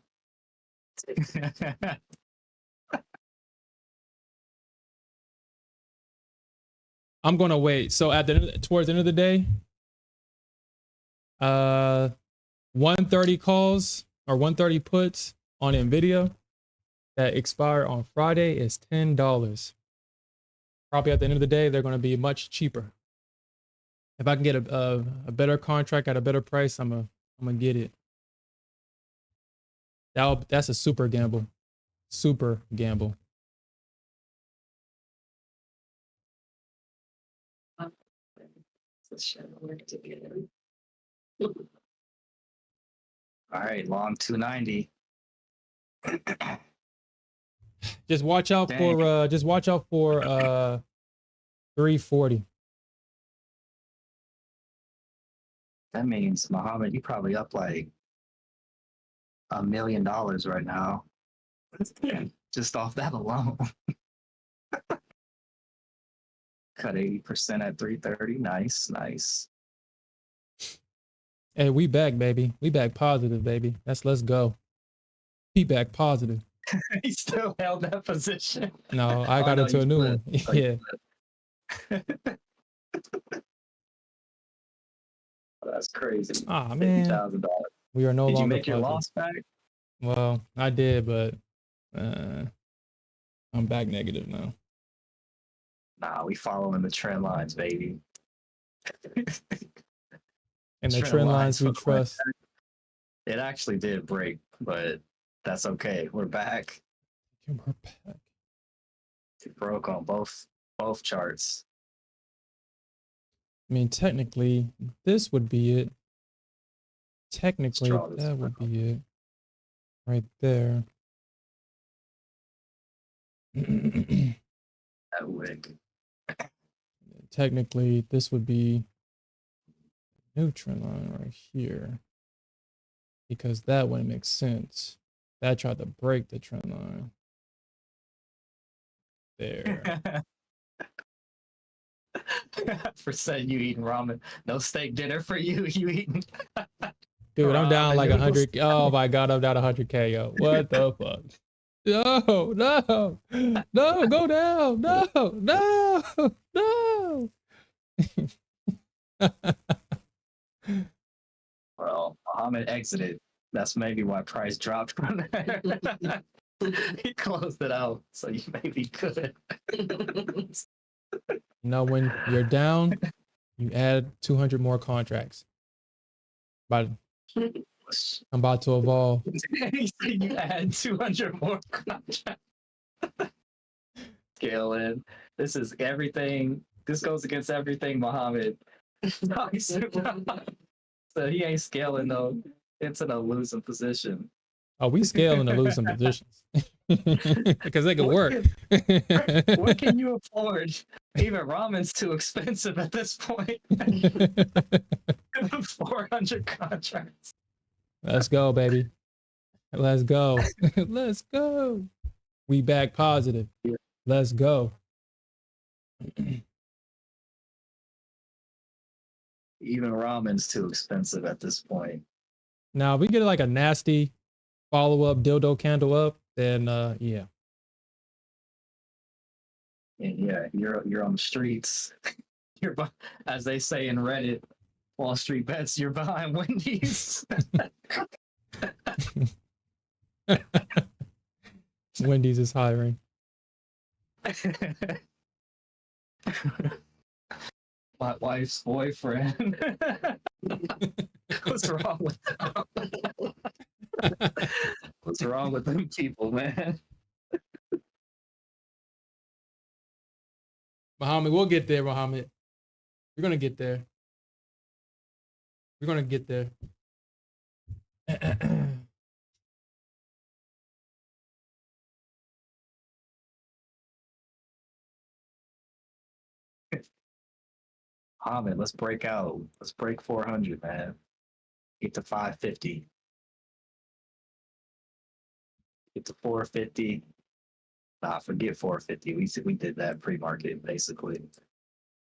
I'm gonna wait. So towards the end of the day, 130 calls or 130 puts on Nvidia that expire on Friday is $10. Probably at the end of the day, they're gonna be much cheaper. If I can get a better contract at a better price, I'm gonna get it. That's a super gamble. Super gamble. All right, long 290. Just watch out for 340. That means, Muhammad, you probably up like $1 million right now. Just off that alone. Cut 80% at 330. Nice, nice. Hey, we back, baby. We back positive, baby. Let's go. He back positive. He still held that position. No, I got into a new one. Yeah. That's crazy. Ah, man. $50,000. We are no Did you longer make your positive. loss back? Well, I did, but I'm back negative now. Nah, we following the trend lines, baby. And the trend lines we trust. It actually did break, but that's okay. We're back. We're back. It broke on both charts. I mean, technically, this would be it. Technically, that would be it. Right there. That wick. Technically, this would be new trend line right here. Because that wouldn't make sense. That tried to break the trend line. There. For saying you eating ramen. No steak dinner for you. You eating. Dude, I'm down like 100. Oh my God, I'm down 100K, yo. What the fuck? No, go down. No. Well, Muhammad exited. That's maybe why price dropped from there. He closed it out, so you maybe could. You know, when you're down, you add 200 more contracts. But I'm about to evolve. You add 200 more contracts. Scale in. This is everything. This goes against everything Muhammad. So he ain't scaling though. It's in a losing position. Oh, we scaling to lose some positions. Because they could work. What can you afford? Even ramen's too expensive at this point. 400 contracts. Let's go, baby. Let's go. Let's go. We back positive. Let's go. Even ramen's too expensive at this point. Now, if we get like a nasty follow-up dildo candle up, then yeah. Yeah, you're on the streets. You're, as they say in Reddit, Wall Street bets, you're behind Wendy's. Wendy's is hiring. My wife's boyfriend. What's wrong with them? What's wrong with them people, man? Muhammad, we'll get there, Muhammad. We're going to get there. We're going to get there. Muhammad, let's break out. Let's break 400, man. Get to 550. Get to 450. Nah, forget 450. We did that pre-market, basically.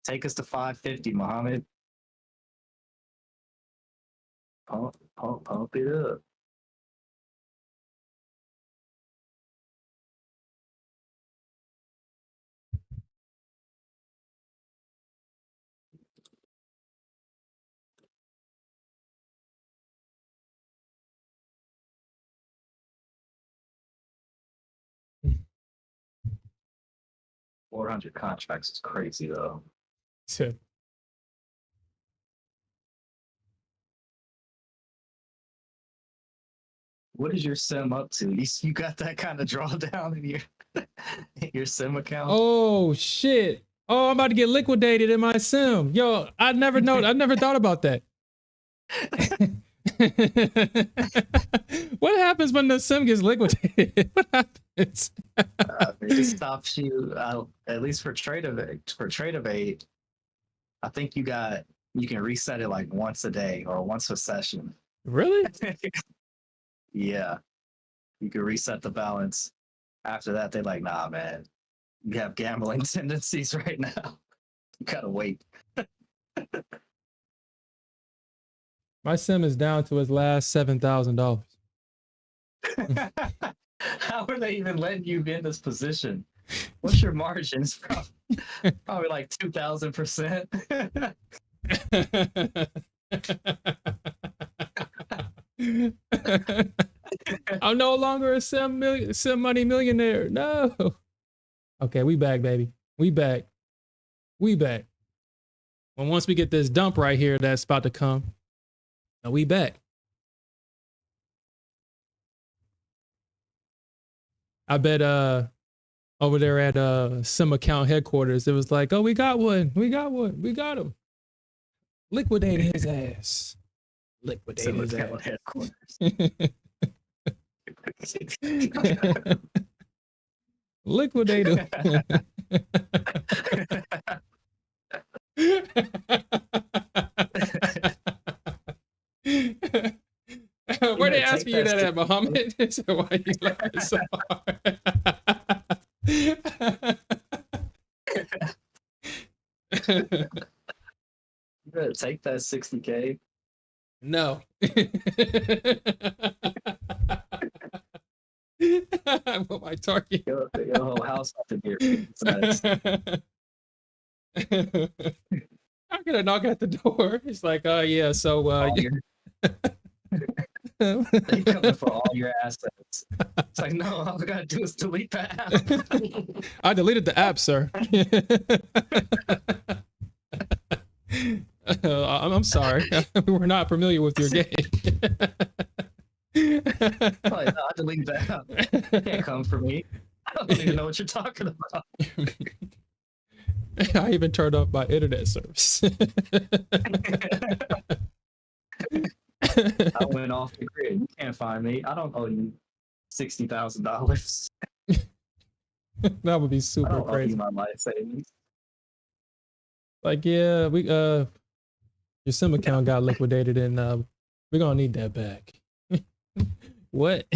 Take us to 550, Muhammad. Pump it up. $400 contracts is crazy, though. What is your sim up to? You got that kind of drawdown in your sim account? Oh, shit. Oh, I'm about to get liquidated in my sim. Yo, I never thought about that. What happens when the sim gets liquidated? What happens? It stops you, at least for Trade Evade, I think you can reset it like once a day or once a session. Really? Yeah, you could reset the balance. After that, they're like, nah, man, you have gambling tendencies right now. You gotta wait. My sim is down to his last $7,000. How are they even letting you be in this position? What's your margins? Probably like 2,000%. I'm no longer a sim money millionaire. No. Okay, we back, baby. We back. We back. Well, once we get this dump right here that's about to come, we back. I bet over there at sim account headquarters, it was like, oh, we got one. We got one. We got him. Liquidate his ass. Liquidate his ass. Headquarters. Liquidate him. Where they asking you that at, Muhammad? So why you laughing so hard? You better take that 60K. No. I want my target. Your whole house off the gear. I'm gonna knock at the door. It's like, yeah, so they coming for all your assets. It's like, no, all I gotta do is delete the app. I deleted the app, sir. I'm sorry. We're not familiar with your game. Oh, no, I deleted the app. You can't come for me. I don't even know what you're talking about. I even turned off my internet service. I went off the grid. You can't find me. I don't owe you $60,000. That would be I super don't owe crazy. you my life savings. Like, yeah, we your sim account got liquidated, and we're gonna need that back. What?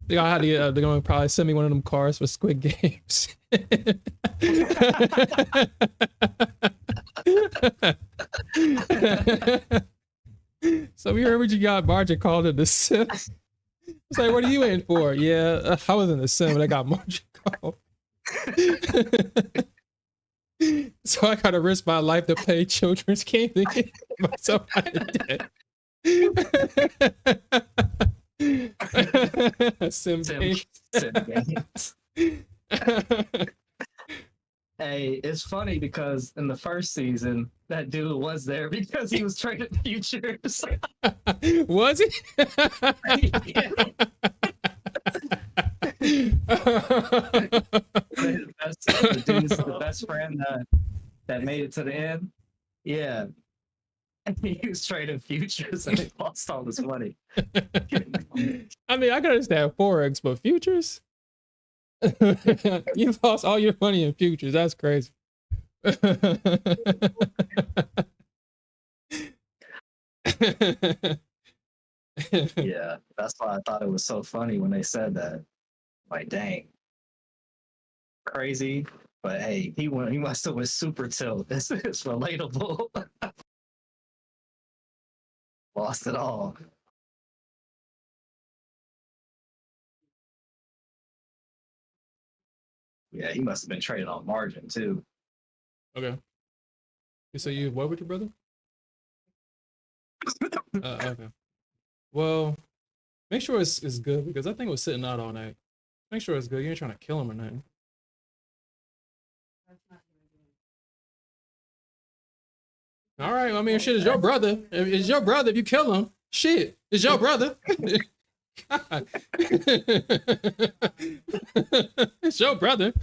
They're gonna probably send me one of them cars for Squid Games. So we heard what you got. Margin called in the sim. It's like, what are you in for? Yeah, I was in the sim, but I got margin called. So I gotta risk my life to pay children's game to get myself out of debt. Sim games. Hey, it's funny because in the first season, that dude was there because he was trading futures. Was he? The dude's the best friend that made it to the end. Yeah. And he was trading futures and he lost all his money. I mean, I can understand Forex, but futures? You lost all your money in futures. That's crazy. Yeah, that's why I thought it was so funny when they said that. Like, dang. Crazy. But hey, he must have went super tilt. This is relatable. Lost it all. Yeah, he must have been trading on margin too. Okay. So you what with your brother? Okay. Well, make sure it's good because I think it was sitting out all night. Make sure it's good. You ain't trying to kill him or nothing. All right. I mean, shit, it's your brother. It's your brother. If you kill him, shit, it's your brother. God. It's your brother.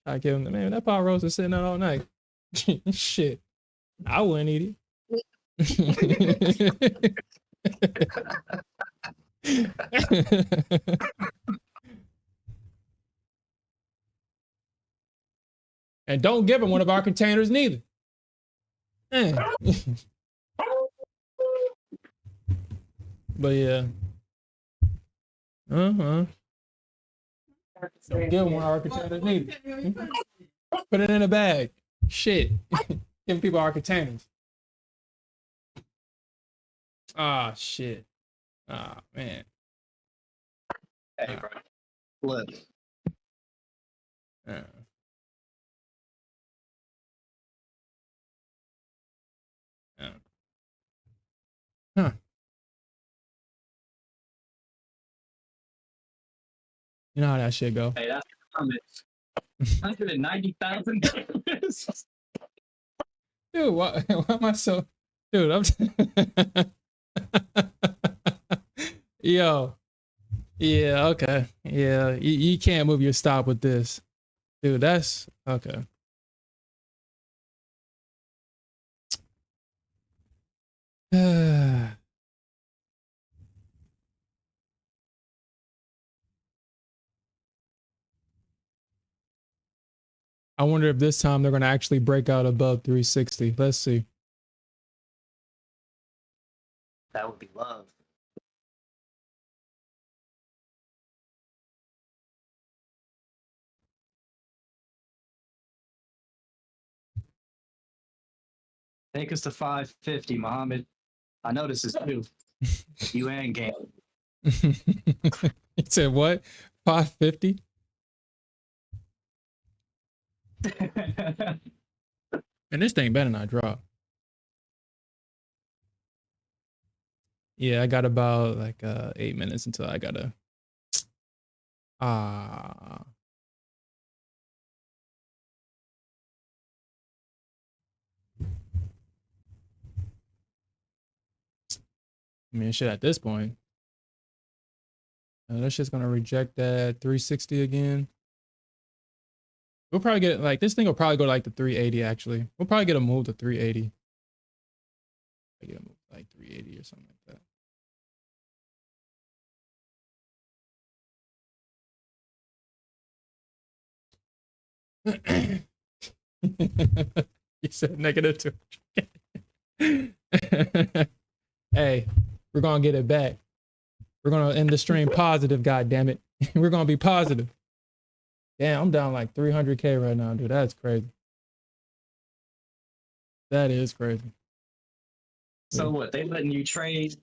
I give him the man. That pot roast is sitting out all night. Shit, I wouldn't eat it. And don't give him one of our containers neither. Eh. But yeah. Don't give him one of our containers neither. Put it in a bag. Shit. Giving people our containers. Ah, shit. Ah, man. Hey, bro. Look. Uh. Huh. You know how that shit go. Hey, that's $190,000. Dude, why am I so... Dude, I'm... Yo. Yeah, okay. Yeah, you can't move your stop with this. Dude, that's... Okay. I wonder if this time they're going to actually break out above 360. Let's see. That would be love. Take us to 550, Muhammad. I know this is you. You and game. He said what? 550? And this thing better not drop. Yeah, I got about like 8 minutes until I gotta... I mean, shit, at this point. That's just gonna reject that 360 again. We'll probably get like this thing will probably go like the 380 actually. We'll probably get a move to 380. Get a move like 380 or something like that. You said negative 200. Hey, we're gonna get it back. We're gonna end the stream positive, god damn it. We're gonna be positive. Damn, I'm down like 300K right now, dude. That's crazy. That is crazy. So what? They letting you trade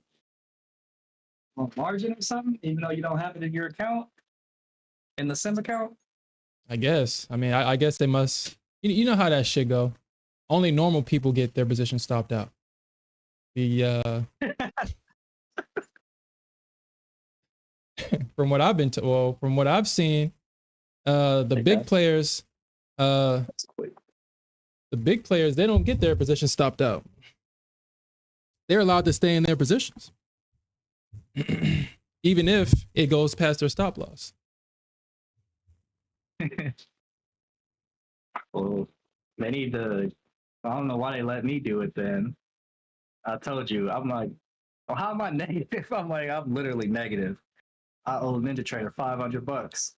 on margin or something, even though you don't have it in your account, in the sim account? I guess. I mean, I guess they must. You know how that shit go. Only normal people get their position stopped out. The from what I've been told, well, from what I've seen, the big players, the big players, they don't get their position stopped out. They're allowed to stay in their positions, even if it goes past their stop loss. Well, they need to. I don't know why they let me do it then. I told you, I'm like, well, how am I negative? I'm like, I'm literally negative. I owe Ninja Trader $500.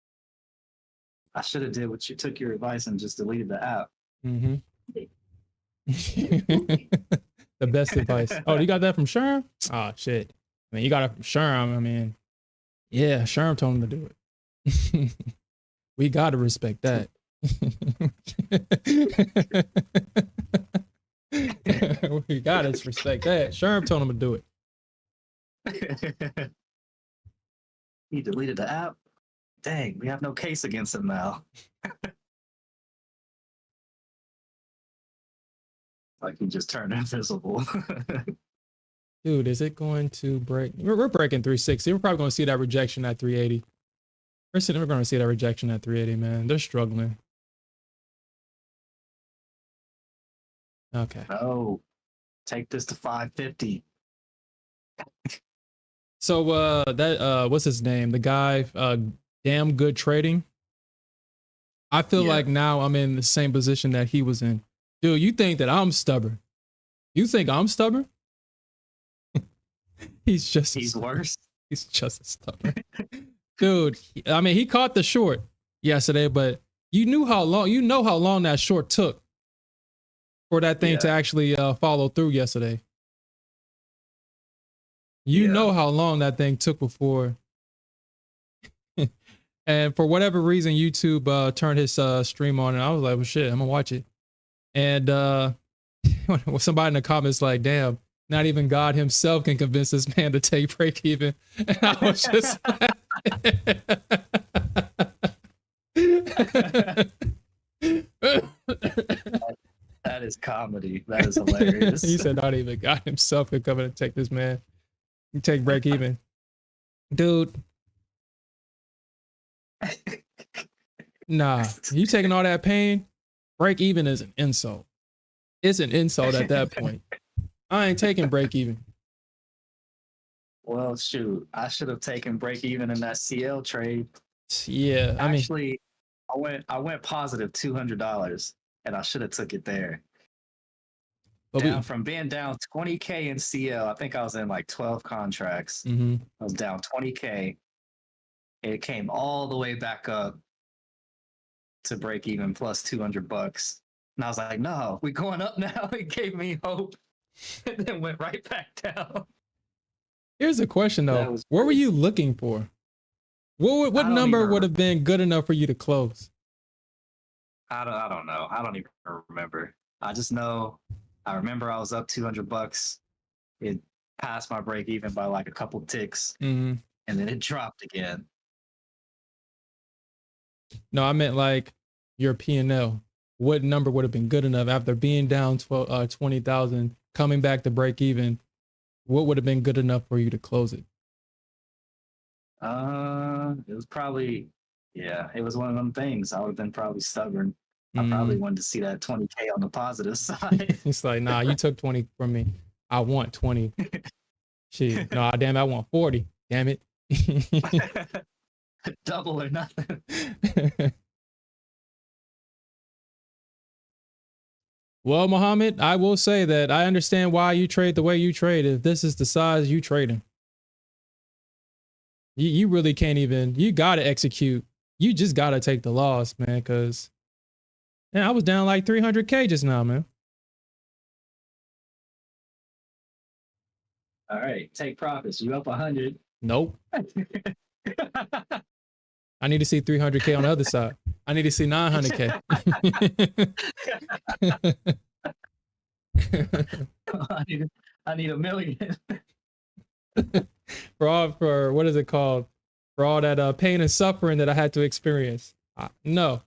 I should have did what you took your advice and just deleted the app. Mm-hmm. The best advice. Oh, you got that from Sherm? Oh shit. I mean, you got it from Sherm. I mean, yeah, Sherm told him to do it. We gotta respect that. We gotta respect that. Sherm told him to do it. He deleted the app. Dang, we have no case against him now. Like he just turned invisible. Dude, is it going to break? We're breaking 360. We're probably going to see that rejection at 380. We're going to see that rejection at 380, man. They're struggling. Okay. Oh, take this to 550. So that what's his name? The guy, damn good trading. I feel like now I'm in the same position that he was in. Dude, you think that I'm stubborn? You think I'm stubborn? He's worse. He's just as stubborn. Dude, I mean, he caught the short yesterday, but You knew how long, you know how long that short took for that thing to Yeah. actually follow through yesterday. You Yeah. know how long that thing took before. And for whatever reason, YouTube turned his stream on, and I was like, well, shit, I'm gonna watch it. And somebody in the comments like, damn, not even God himself can convince this man to take break even. And I was just That is comedy. That is hilarious. He said not even God himself could come in and take this man. Take break even. Dude. Nah, you taking all that pain? Break even is an insult. It's an insult at that point. I ain't taking break even. Well, shoot, I should have taken break even in that CL trade. Yeah, I mean, Actually, I went positive $200, and I should have took it there. but Down from being down 20K in CL, I think I was in like 12 contracts. mm-hmm. I was down 20K. It came all the way back up to break even plus $200. And I was like, no, we're going up now. It gave me hope. And then went right back down. Here's a question That though. was What were crazy. you looking for? What I don't number even would have been good enough for you to close? I don't know. I don't even remember. I just know I remember I was up $200. It passed my break even by like a couple ticks, Mm-hmm. and then it dropped again. No, I meant like your P&L. What number would have been good enough after being down 20,000, coming back to break even? What would have been good enough for you to close it? It was probably, yeah, it was one of them things. I would have been probably stubborn. I probably wanted to see that 20K on the positive side. It's like, nah, you took 20 from me. I want 20. Shit, no, damn it, I want 40. Damn it. Double or nothing. Well, Muhammad, I will say that I understand why you trade the way you trade. If this is the size you trading, you really can't even, you got to execute. You just got to take the loss, man, because I was down like 300K just now, man. All right, take profits. You up 100. Nope. I need to see 300K on the other side. I need to see 900K. I need $1 million. for what is it called? For all that pain and suffering that I had to experience. No.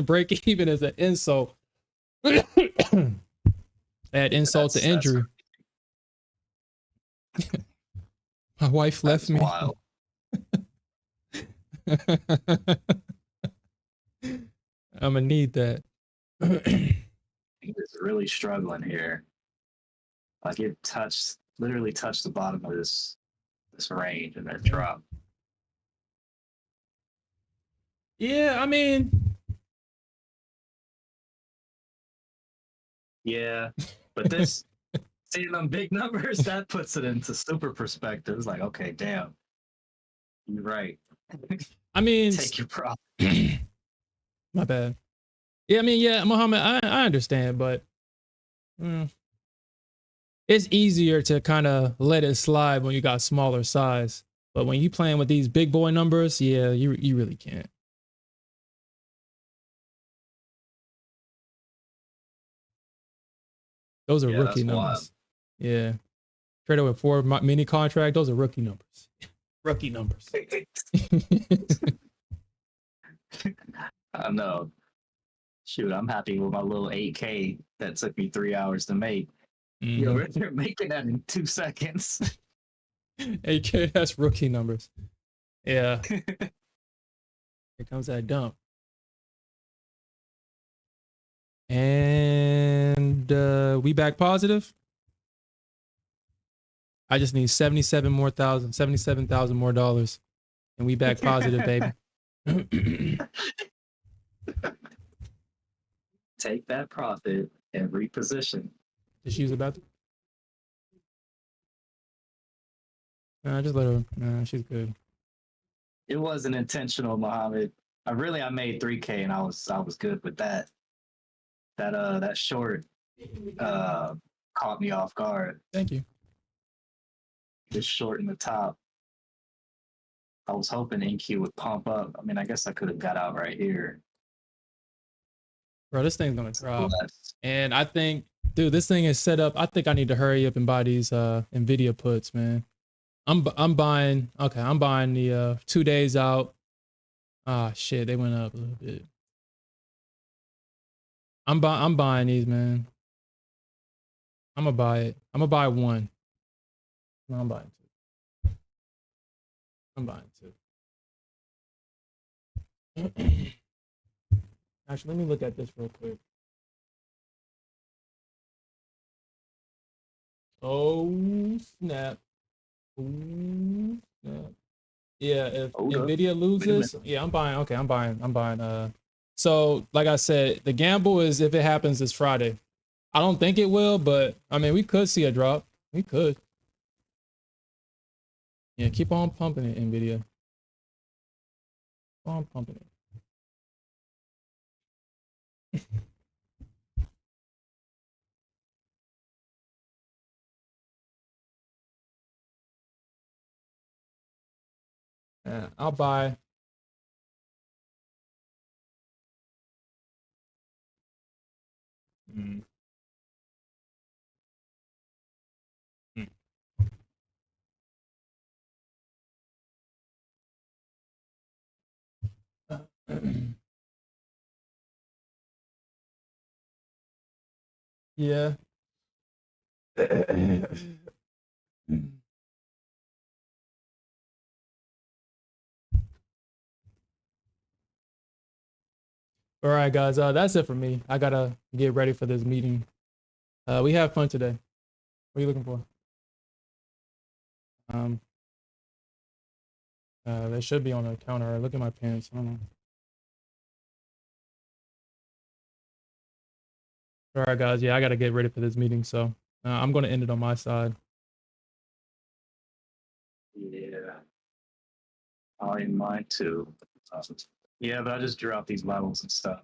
Break even is an insult. Add insult to injury. My wife left me. Wild. I'm gonna need that. He was really struggling here. Like it literally touched the bottom of this range and then dropped. Yeah, I mean, yeah, but this seeing them big numbers, that puts it into super perspective. It's like, okay, damn, you're right. I mean, Take your profit. My bad. Yeah, I mean, yeah, Muhammad, I understand, but it's easier to kind of let it slide when you got smaller size. But when you playing with these big boy numbers, yeah, you really can't. Those are rookie numbers. Wild. Yeah. Trader with 4 mini contract, those are rookie numbers. Rookie numbers. I know. Shoot, I'm happy with my little 8K that took me 3 hours to make. You're making that in 2 seconds. 8K, that's rookie numbers. Yeah. Here comes that dump. And we back positive. I just need 77,000 more dollars. And we back positive, baby. Take that profit and reposition. Did she use the bathroom? Just let her. Nah, she's good. It wasn't intentional, Muhammad. I made 3K and I was good with that. That short caught me off guard. Thank you. Just short in the top. I was hoping NQ would pump up. I mean, I guess I could have got out right here. Bro, this thing's gonna drop. Less. And I think, dude, this thing is set up. I think I need to hurry up and buy these Nvidia puts, man. I'm buying, okay, I'm buying the 2 days out. Ah shit, they went up a little bit. I'm buying these, man. I'm gonna buy it. I'm gonna buy one. No, I'm buying two. I'm buying two. Actually, let me look at this real quick. Oh snap. Oh snap. Yeah, if Nvidia loses, yeah, I'm buying. Okay, I'm buying. So like I said, the gamble is if it happens this Friday. I don't think it will, but I mean, we could see a drop. We could. Yeah, keep on pumping it, Nvidia. Keep on pumping it. I'll buy. Mm. Mm. Yeah. All right, guys. That's it for me. I gotta get ready for this meeting. We have fun today. What are you looking for? They should be on the counter. Look at my pants. I don't know. All right, guys. Yeah, I gotta get ready for this meeting, so I'm gonna end it on my side. Yeah. I in mine too. Yeah, but I just drew out these levels and stuff.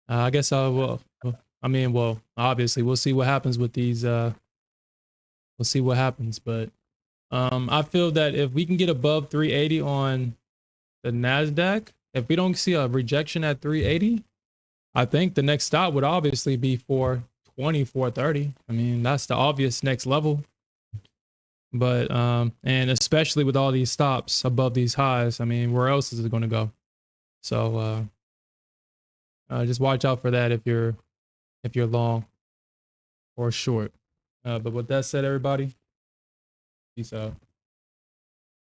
I guess I will. I mean, well, obviously, we'll see what happens with these. We'll see what happens, but I feel that if we can get above 380 on the Nasdaq, if we don't see a rejection at 380, I think the next stop would obviously be 420, 430. I mean, that's the obvious next level. But and especially with all these stops above these highs, I mean, where else is it going to go? So just watch out for that if you're long or short. But with that said, everybody, peace out.